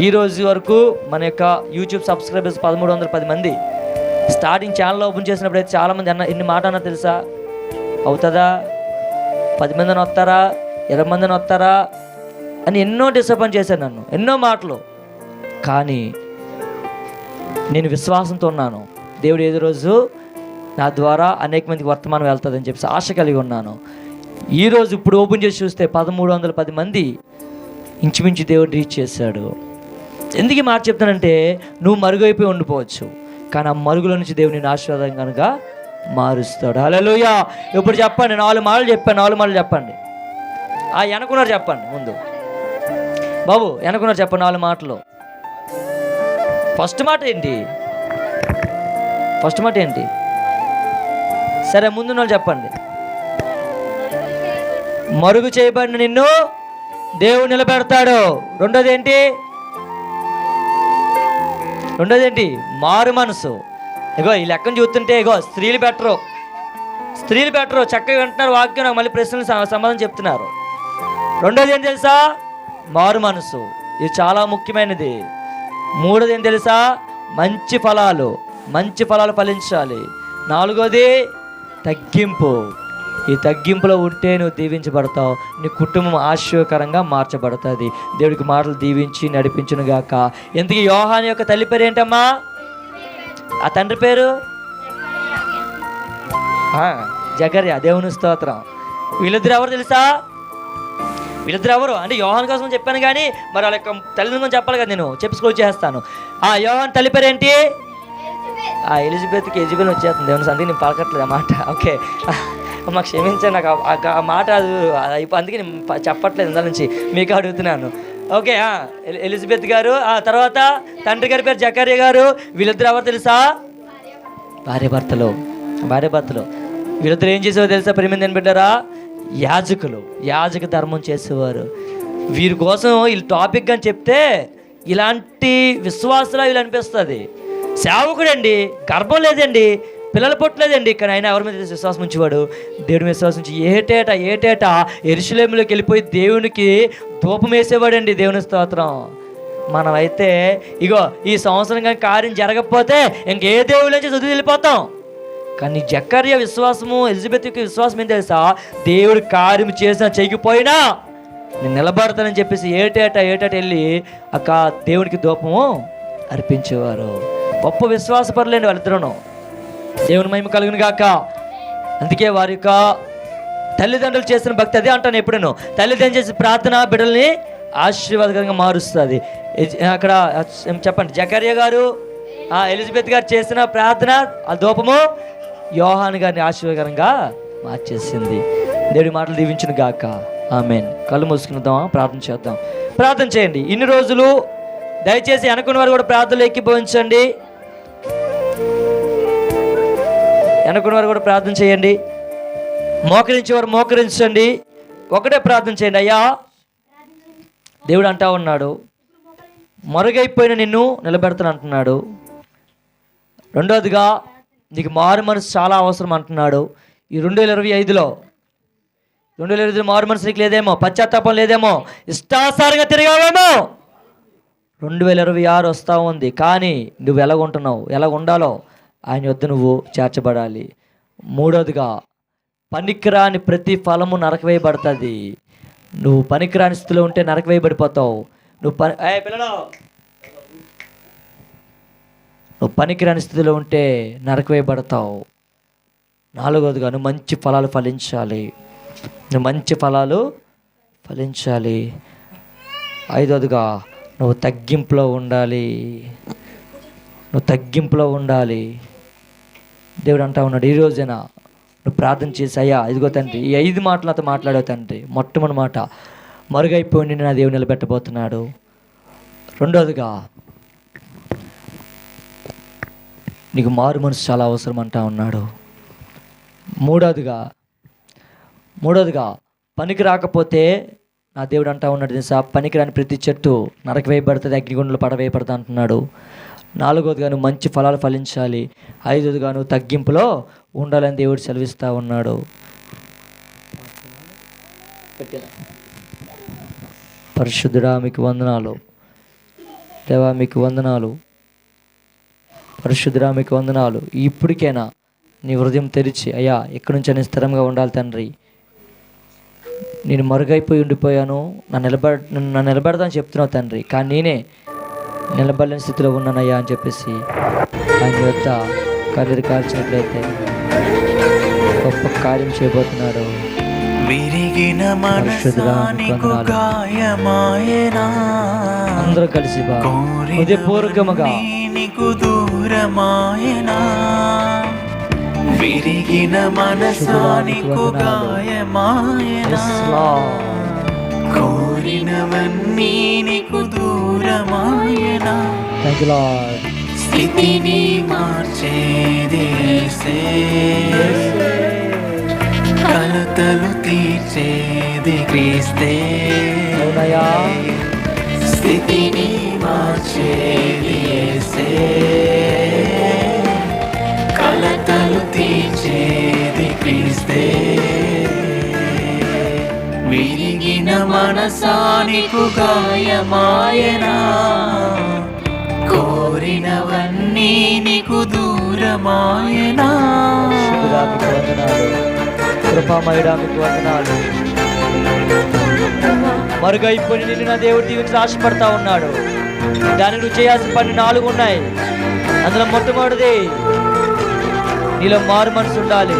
[SPEAKER 1] ఈ రోజు వరకు మన యొక్క యూట్యూబ్ సబ్స్క్రైబర్స్ 1310 మంది. స్టార్టింగ్ ఛానల్ ఓపెన్ చేసినప్పుడు అయితే చాలామంది ఎన్ని మాట అన్నా తెలుసా? అవుతుందా, 10 మందిని వస్తారా, 20 మందిని వస్తారా అని ఎన్నో డిసప్పాయింట్ చేశాను నన్ను, ఎన్నో మాటలు. కానీ నేను విశ్వాసంతో ఉన్నాను, దేవుడు ఏదో రోజు నా ద్వారా అనేక మందికి వర్తమానం వెళ్తుందని చెప్పి ఆశ కలిగి ఉన్నాను. ఈరోజు ఇప్పుడు ఓపెన్ చేసి చూస్తే 1310 మంది ఇంచుమించు దేవుడు రీచ్ చేశాడు. ఎందుకు ఈ మాట చెప్తానంటే, నువ్వు మరుగైపోయి ఉండిపోవచ్చు, కానీ ఆ మరుగుల నుంచి దేవుని ఆశీర్వాదం కనుక మారుస్తాడు. హల్లెలూయా. ఇప్పుడు చెప్పండి, 4 మాటలు చెప్పండి, 4 మాటలు చెప్పండి. వెనకున్నారు చెప్పండి, ముందు బాబు వెనకున్నారు చెప్పండి 4 మాటలు. ఫస్ట్ మాట ఏంటి? ఫస్ట్ మాట ఏంటి? సరే, ముందు వాళ్ళు చెప్పండి. మరుగు చేయబడిన నిన్ను దేవుడు నిలబెడతాడు. రెండోది ఏంటి? మారు మనసు. ఇగో ఈ లెక్కను చూస్తుంటే ఇగో స్త్రీలు బెటరు చక్కగా వింటున్నారు వాక్యం, నాకు మళ్ళీ ప్రశ్నలు సమాధానం చెప్తున్నారు. రెండోది ఏం తెలుసా? మారు మనసు. ఇది చాలా ముఖ్యమైనది. మూడోది ఏం తెలుసా? మంచి ఫలాలు ఫలించాలి. నాలుగోది తగ్గింపు. ఈ తగ్గింపులో ఉంటే నువ్వు దీవించబడతావు, నీ కుటుంబం ఆశీర్వకరంగా మార్చబడుతుంది. దేవుడికి మాటలు దీవించి నడిపించును గాక. ఎందుకు యోహాను యొక్క తల్లి పేరు ఏంటమ్మా? ఆ తండ్రి పేరు జకర్యా. దేవుని స్తోత్రం. వీళ్ళిద్దరు ఎవరు తెలుసా? వీళ్ళిద్దరు ఎవరు అంటే యోహాను కోసం చెప్పాను, కానీ మరి వాళ్ళ యొక్క తల్లిదండ్రులు చెప్పాలి కదా, నేను చెప్పి స్కూల్ చేస్తాను. ఆ యోహాను తల్లి పేరు ఏంటి? ఎలిజబెత్కి ఎలిజబెత్ వచ్చేస్తుంది. దేవుని సందికి నేను పలకట్లేదు ఆ మాట. ఓకే, మాకు క్షమించండి, నాకు ఆ మాట అందుకే నేను చెప్పట్లేదు, ఇందా నుంచి మీకు అడుగుతున్నాను. ఓకే, ఎలిజబెత్ గారు. ఆ తర్వాత తండ్రి గారి పేరు జకర్యా గారు. వీళ్ళిద్దరు ఎవరు తెలుసా? భార్య భర్తలు. వీళ్ళిద్దరు ఏం చేసేవారు తెలుసా? ప్రేమిందని బిడ్డారా, యాజక ధర్మం చేసేవారు. వీరి కోసం వీళ్ళు టాపిక్ అని చెప్తే ఇలాంటి విశ్వాసలా వీళ్ళు అనిపిస్తుంది. సేవకుడండి, గర్భం లేదండి, పిల్లలు పుట్టలేదండి, కానీ ఆయన ఎవరి మీద విశ్వాసం ఉంచేవాడు? దేవుడి మీద విశ్వాసం ఉంచి ఏటేటా యెరూషలేములోకి వెళ్ళిపోయి దేవునికి ధూపం వేసేవాడండి. దేవుని స్తోత్రం. మనమైతే ఇగో ఈ సంవత్సరం కానీ కార్యం జరగకపోతే ఇంకే దేవుడి నుంచి చదువు వెళ్ళిపోతాం. కానీ జకర్యా విశ్వాసము, ఎలిజబెత్ యొక్క విశ్వాసం ఏం తెలుసా? దేవుడు కార్యం చేసినా చేయకపోయినా నేను నిలబడతానని చెప్పేసి ఏటేటా వెళ్ళి అక్క దేవునికి ధూపము అర్పించేవారు. గొప్ప విశ్వాసపరులేండి వాళ్ళిద్దరూ. దేవుని మహిమ కలుగును గాక. అందుకే వారి యొక్క తల్లిదండ్రులు చేసిన భక్తి, అదే అంటాను ఎప్పుడూ, తల్లిదండ్రులు చేసిన ప్రార్థన బిడ్డల్ని ఆశీర్వాదకరంగా మారుస్తుంది. అక్కడ చెప్పండి, జకర్యా గారు ఎలిజబెత్ గారు చేసిన ప్రార్థన, ఆ ధూపము యోహాను గారిని ఆశీర్వాదకరంగా మార్చేసింది. దేవుడి మాటలు దీవించును గాక. ఆమేన్. కళ్ళు మూసుకుందాం, ప్రార్థన చేద్దాం. ప్రార్థన చేయండి. ఇన్ని రోజులు దయచేసి అనుకున్న వారు కూడా ప్రార్థనలు ఎక్కిపోయించండి. అనుకున్న వారు కూడా ప్రార్థన చేయండి. మోకరించేవారు మోకరించండి. ఒకటే ప్రార్థన చేయండి. అయ్యా, దేవుడు అంటా ఉన్నాడు, మరుగైపోయిన నిన్ను నిలబెడతాను అంటున్నాడు. రెండోదిగా నీకు మారు మనసు చాలా అవసరం అంటున్నాడు. ఈ 2025లో మారు మనసు నీకు లేదేమో, పశ్చాత్తాపం లేదేమో, ఇష్టాసారంగా తిరిగావేమో. 2026 వస్తూ ఉంది, కానీ నువ్వు ఎలాగుంటున్నావు, ఎలాగ ఉండాలో ఆయన వద్ద నువ్వు చేర్చబడాలి. మూడోదిగా పనికిరాని ప్రతి ఫలము నరకవేయబడుతుంది. నువ్వు పనికిరాని స్థితిలో ఉంటే నరకవేయబడిపోతావు. నువ్వు పనికిరాని స్థితిలో ఉంటే నరకవేయబడతావు. నాలుగోదిగా నువ్వు మంచి ఫలాలు ఫలించాలి. ఐదోదిగా నువ్వు తగ్గింపులో ఉండాలి. దేవుడు అంటా ఉన్నాడు, ఈ రోజైనా నువ్వు ప్రార్థన చేసి, అయ్యా ఇదిగో తండ్రి, ఈ 5 మాటలు నాతో మాట్లాడావు తండ్రి. మొట్టమొదటి మాట, మరుగైపోయి నా దేవుడు నిలబెట్టబోతున్నాడు. రెండోదిగా నీకు మారు మనసు చాలా అవసరం అంటా ఉన్నాడు. మూడోదిగా పనికి రాకపోతే నా దేవుడు అంటా ఉన్నాడు తెలుసా, పనికిరాని ప్రతి చెట్టు నరకవేయబడుతుంది, అగ్నిగుండంలో పడవేయబడుతుంది అంటున్నాడు. నాలుగోదిగా నువ్వు మంచి ఫలాలు ఫలించాలి. ఐదోదిగా నువ్వు తగ్గింపులో ఉండాలని దేవుడు సెలవిస్తూ ఉన్నాడు. పెట్టిన పరిశుద్ధుడా మీకు వందనాలు, దేవా మీకు వందనాలు, పరిశుద్ధుడా మీకు వందనాలు. ఇప్పటికైనా నీ హృదయం తెరిచి, అయ్యా ఇక్కడి నుంచి నేను స్థిరంగా ఉండాలి తండ్రి, నేను మరుగైపోయి ఉండిపోయాను, నన్ను నిలబెడతాను చెప్తున్నావు తండ్రి, కానీ నేనే నిలబడలేని స్థితిలో ఉన్నానయ్యా అని చెప్పేసి ఆయన యొక్క కన్నీరు కార్చినట్లయితే గొప్ప కార్యం చేయబోతున్నాడు.
[SPEAKER 3] విరిగిన మనసానికు గాయమాయనా,
[SPEAKER 1] అందరూ కలిసి హృదయపూర్వకముగా
[SPEAKER 3] నీకు దూరమాయనా, విరిగిన మనసానికు గాయమాయనా, కోరినవన్నీ నీకు దూరమాయనా, స్థితిని మార్చేది యేసే, కలతలు తీర్చేది క్రీస్తే, స్థితిని మార్చేది యేసే, కలతలు తీర్చేది క్రీస్తే, విరిగిన మనసానికు గాయమాయనా, కోరినవన్నీ నీకు దూరమాయనా.
[SPEAKER 1] కృపామయుడా మీకు వందనాలు. మరుగైపోయి నిన్ను నా దేవుడు దీవించి ఆశపడతా ఉన్నాడు. దానికి నువ్వు చేయాల్సిన పని 4 ఉన్నాయి. అందులో మొట్టమొదటిది నీలో మారు మనసు ఉండాలి.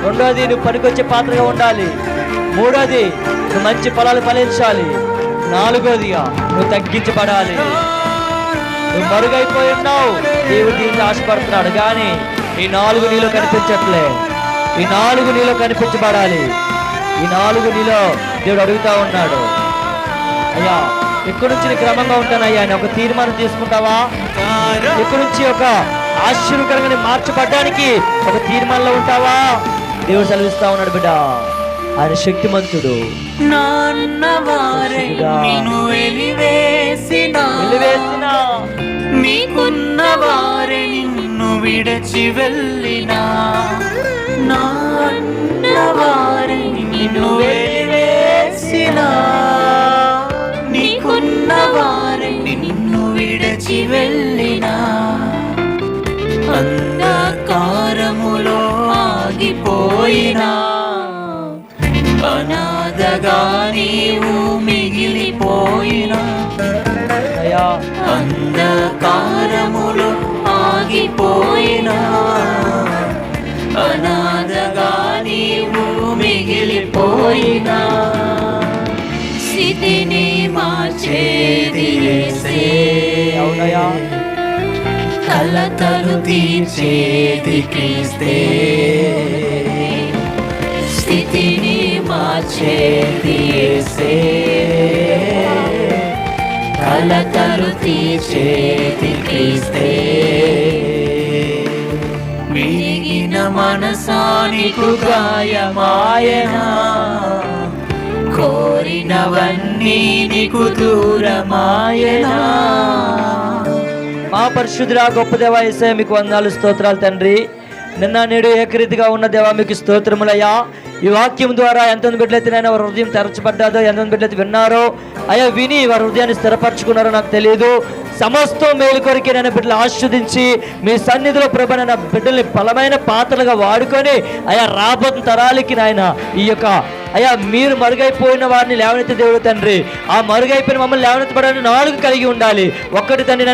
[SPEAKER 1] రెండోది నువ్వు పనికొచ్చే పాత్రగా ఉండాలి. మూడోది నువ్వు మంచి ఫలాలు ఫలించాలి. 4వదిగా నువ్వు తగ్గించబడాలి. నువ్వు మరుగైపోయి ఉన్నావు, దేవుడు దీనికి ఆశపడుతున్నాడు, కానీ ఈ 4 నీలో కనిపించట్లే. ఈ 4 నీలో కనిపించబడాలి. ఈ 4 నీలో దేవుడు అడుగుతా ఉన్నాడు, అయ్యా ఇక్కడి నుంచి నీ క్రమంగా ఉంటానయ్యా అని ఒక తీర్మానం తీసుకుంటావా? ఇక్కడి నుంచి ఒక ఆశ్చర్యకరంగా మార్చబడ్డానికి ఒక తీర్మానంలో ఉంటావా? దేవుడు సెలవిస్తా ఉన్నాడు, బిడ్డ ఆయన శక్తిమంతుడు.
[SPEAKER 3] మీకున్న వారే నిన్ను విడచి వెళ్ళినా, నాన్నవారే నిన్ను వెలివేసినా, నీకున్న వారే నిన్ను విడచి వెళ్ళినా, అంధకారములో ఆగిపోయినా, అనాథగా నీవు మిగిలిపోయినా, అంధకారములో ఆగిపోయినా, అనాథగా నీవు మిగిలిపోయినా, స్థితిని మార్చేది యేసే, కలతలు తీర్చేది క్రీస్తే, స్థితిని మార్చేది యేసే, కలతలు తీర్చేది క్రీస్తే, విరిగిన మనసానికు గాయమాయనా, కోరినవన్నీ నీకు దూరమాయనా.
[SPEAKER 1] మా పరిశుద్ధుడా గొప్ప దేవా యేసయ్య మీకు వందనాలు, స్తోత్రాలు తండ్రి. నిన్న నేడు ఏకరీతిగా ఉన్న దేవా మీకు స్తోత్రములయ్యా. ఈ వాక్యం ద్వారా ఎంతమంది బిడ్డలైతే నేను వారి హృదయం తెరచబడ్డాదో, ఎంతమంది బిడ్డలైతే విన్నారో అయ్యా, విని వారి హృదయాన్ని స్థిరపరచుకున్నారో నాకు తెలియదు. సమస్తం మేలు కొరికే నేను బిడ్డలు ఆస్వాదించి మీ సన్నిధిలో ప్రభు నా బిడ్డల్ని బలమైన పాత్రలుగా వాడుకొని అయ్యా రాబోతున్న తరాలకి నాయన ఈ యొక్క అయ్యా మీరు మరుగైపోయిన వారిని లేవనెత్తే దేవుడు తండ్రి, ఆ మరుగైపోయిన మమ్మల్ని లేవనెత్తబడాలని 4 కలిగి ఉండాలి. ఒక్కటి తండ్రి